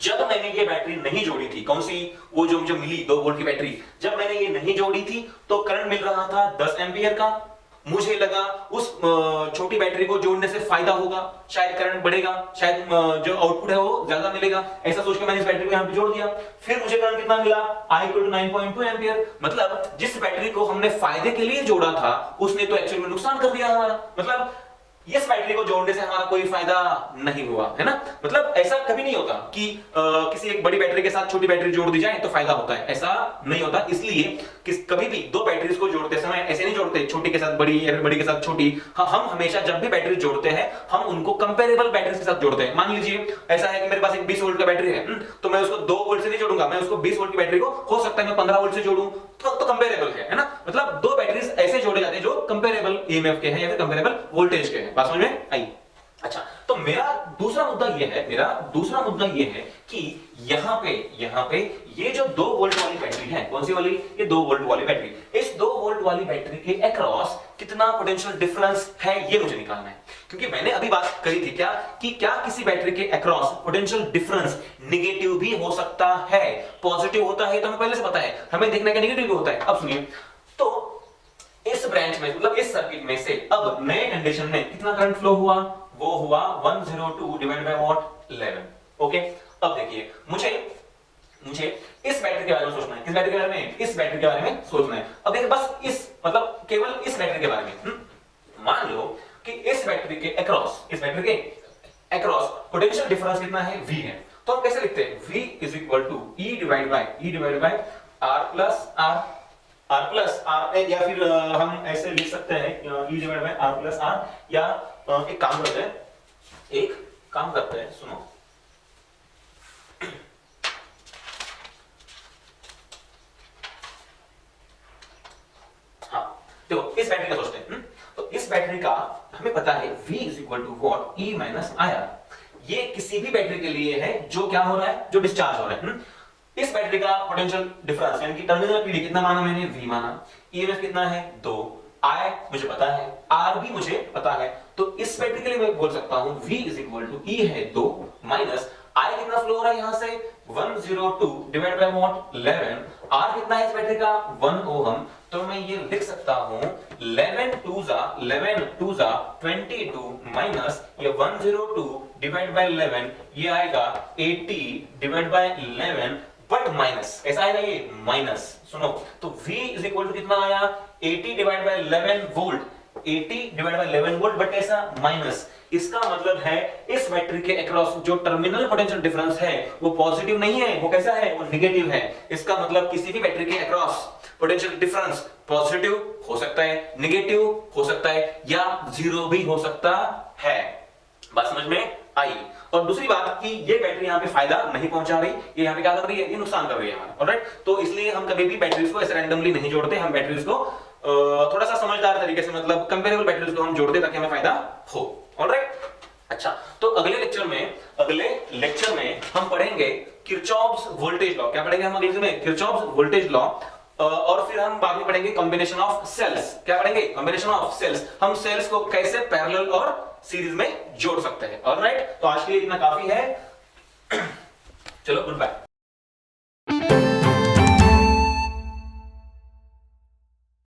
जब मैंने ये बैटरी नहीं जोड़ी थी, कौन सी, वो जो मुझे मिली 2 वोल्ट की बैटरी, जब मैंने ये नहीं जोड़ी थी तो करंट मिल रहा था 10 एम्पियर का। मुझे लगा उस छोटी बैटरी को जोड़ने से फायदा होगा, शायद करंट बढ़ेगा, शायद जो आउटपुट है वो ज्यादा मिलेगा, ऐसा सोच के मैंने इस बैटरी को यहां पे जोड़ दिया। फिर मुझे करंट कितना मिला, I = 9.2 एम्पियर। मतलब जिस बैटरी को हमने फायदे के लिए जोड़ा था उसने तो एक्चुअली में नुकसान कर दिया हमारा। मतलब इस बैटरी को जोड़ने से हमारा कोई फायदा नहीं हुआ, है ना। मतलब ऐसा कभी नहीं होता कि किसी एक बड़ी बैटरी के साथ छोटी बैटरी जोड़ दी जाए तो फायदा होता है, ऐसा नहीं होता। इसलिए कभी भी 2 बैटरीज को जोड़ते समय ऐसे नहीं जोड़ते छोटी के साथ बड़ी या फिर बड़ी के साथ छोटी। हाँ, हम हमेशा जब भी बैटरी जोड़ते हैं हम उनको कंपेरेबल बैटरीज के साथ जोड़ते हैं। मान लीजिए ऐसा है कि मेरे पास एक 20 वोल्ट का बैटरी है, तो मैं उसको 2 वोल्ट से नहीं जोड़ूंगा, मैं उसको 20 वोल्ट की बैटरी को हो सकता है मैं 15 वोल्ट से जोड़ूं, तो कंपेरेबल है ना। मतलब 2 बैटरीज ऐसे जोड़े जाते हैं जो कंपेरेबल ईएमएफ के हैं या फिर कंपेरेबल वोल्टेज के हैं। बात समझ में आई? अच्छा, तो मेरा दूसरा मुद्दा ये है कि यहां पे ये जो 2 वोल्ट वाली बैटरी है, कौन सी वाली, ये 2 वोल्ट वाली बैटरी, इस 2 वोल्ट वाली बैटरी के अक्रॉस कितना पोटेंशियल डिफरेंस है ये मुझे निकालना है। क्योंकि मैंने अभी बात करी थी क्या किसी बैटरी के अक्रॉस पोटेंशियल डिफरेंस नेगेटिव भी हो सकता है, पॉजिटिव होता है तो हमें पहले से पता है, हमें देखना है कि नेगेटिव भी होता है। अब सुनिए, तो इस ब्रांच में, मतलब इस सर्किट में से अब नए कंडीशन में कितना करंट फ्लो हुआ, वो हुआ 102 डिवाइड बाय व्हाट, 11। ओके, अब देखिए, मुझे इस बैटरी के बारे में सोचना है। किस बैटरी के बारे में, इस बैटरी के बारे में सोचना है। अब देखिए, बस इस, मतलब केवल इस बैटरी के बारे में। मान लो कि इस बैटरी के अक्रॉस पोटेंशियल डिफरेंस कितना है, V है। तो हम कैसे लिखते हैं, V = E divide by R plus R, या फिर हम ऐसे लिख सकते हैं E divide by R plus R, या एक काम करते हैं, सुनो, हाँ देखो, इस बैटरी का सोचते हैं। तो इस बैटरी का हमें पता है V = E - IR। ये किसी भी बैटरी के लिए है जो क्या हो रहा है, जो डिस्चार्ज हो रहा है। इस बैटरी का पोटेंशियल डिफरेंस यानी कि टर्मिनल पीडी कितना माना मैंने, V माना, ईएमएफ कितना है 2, I मुझे पता है, R भी मुझे पता है। तो इस बैटरी के लिए मैं बोल सकता हूं V = E है 2 माइनस I कितना फ्लो हो रहा है यहां से 102 डिवाइड बाय व्हाट, 11। R कितना है इस बैटरी का 1 ओम। तो मैं ये लिख सकता हूं 11 2 जा 22 माइनस ये 102 डिवाइड बाय 11, ये आएगा 80 डिवाइड बाय 11, बट माइनस ऐसा आएगा, ये माइनस। सुनो, तो V = कितना आया 80 divide by 11 volt, 80 divide by 11 volt, but ऐसा माइनस। इसका मतलब है इस बैटरी के अक्रॉस जो टर्मिनल पोटेंशियल डिफरेंस है वो पॉजिटिव नहीं है, वो कैसा है, वो नेगेटिव है। इसका मतलब किसी भी बैटरी के अक्रॉस पोटेंशियल डिफरेंस पॉजिटिव हो सकता है, नेगेटिव हो सकता है, या जीरो भी हो सकता है। बात समझ में आई? और दूसरी बात कि ये बैटरी यहाँ पे फायदा नहीं पहुंचा रही, ये यहाँ पे क्या कर रही है, ये नुकसान कर रही है हमारा। ऑलराइट, तो इसलिए हम कभी भी बैटरीज को ऐसे रैंडमली नहीं जोड़ते, हम बैटरीज को थोड़ा सा समझदार तरीके से, मतलब कंपेरेबल बैटरीज को हम जोड़ते ताकि हमें फायदा हो। ऑलराइट, अच्छा, तो अगले लेक्चर में हम पढ़ेंगे किरचॉफ्स वोल्टेज लॉ। क्या पढ़ेंगे हम अगले लेक्चर में? Kirchhoff's voltage law. और फिर हम बाद में पढ़ेंगे कॉम्बिनेशन ऑफ सेल्स। क्या पढ़ेंगे? Combination of cells. हम सेल्स को कैसे पैरेलल और सीरीज में जोड़ सकते हैं। ऑलराइट, तो आज के लिए इतना काफी है। चलो, गुड बाय।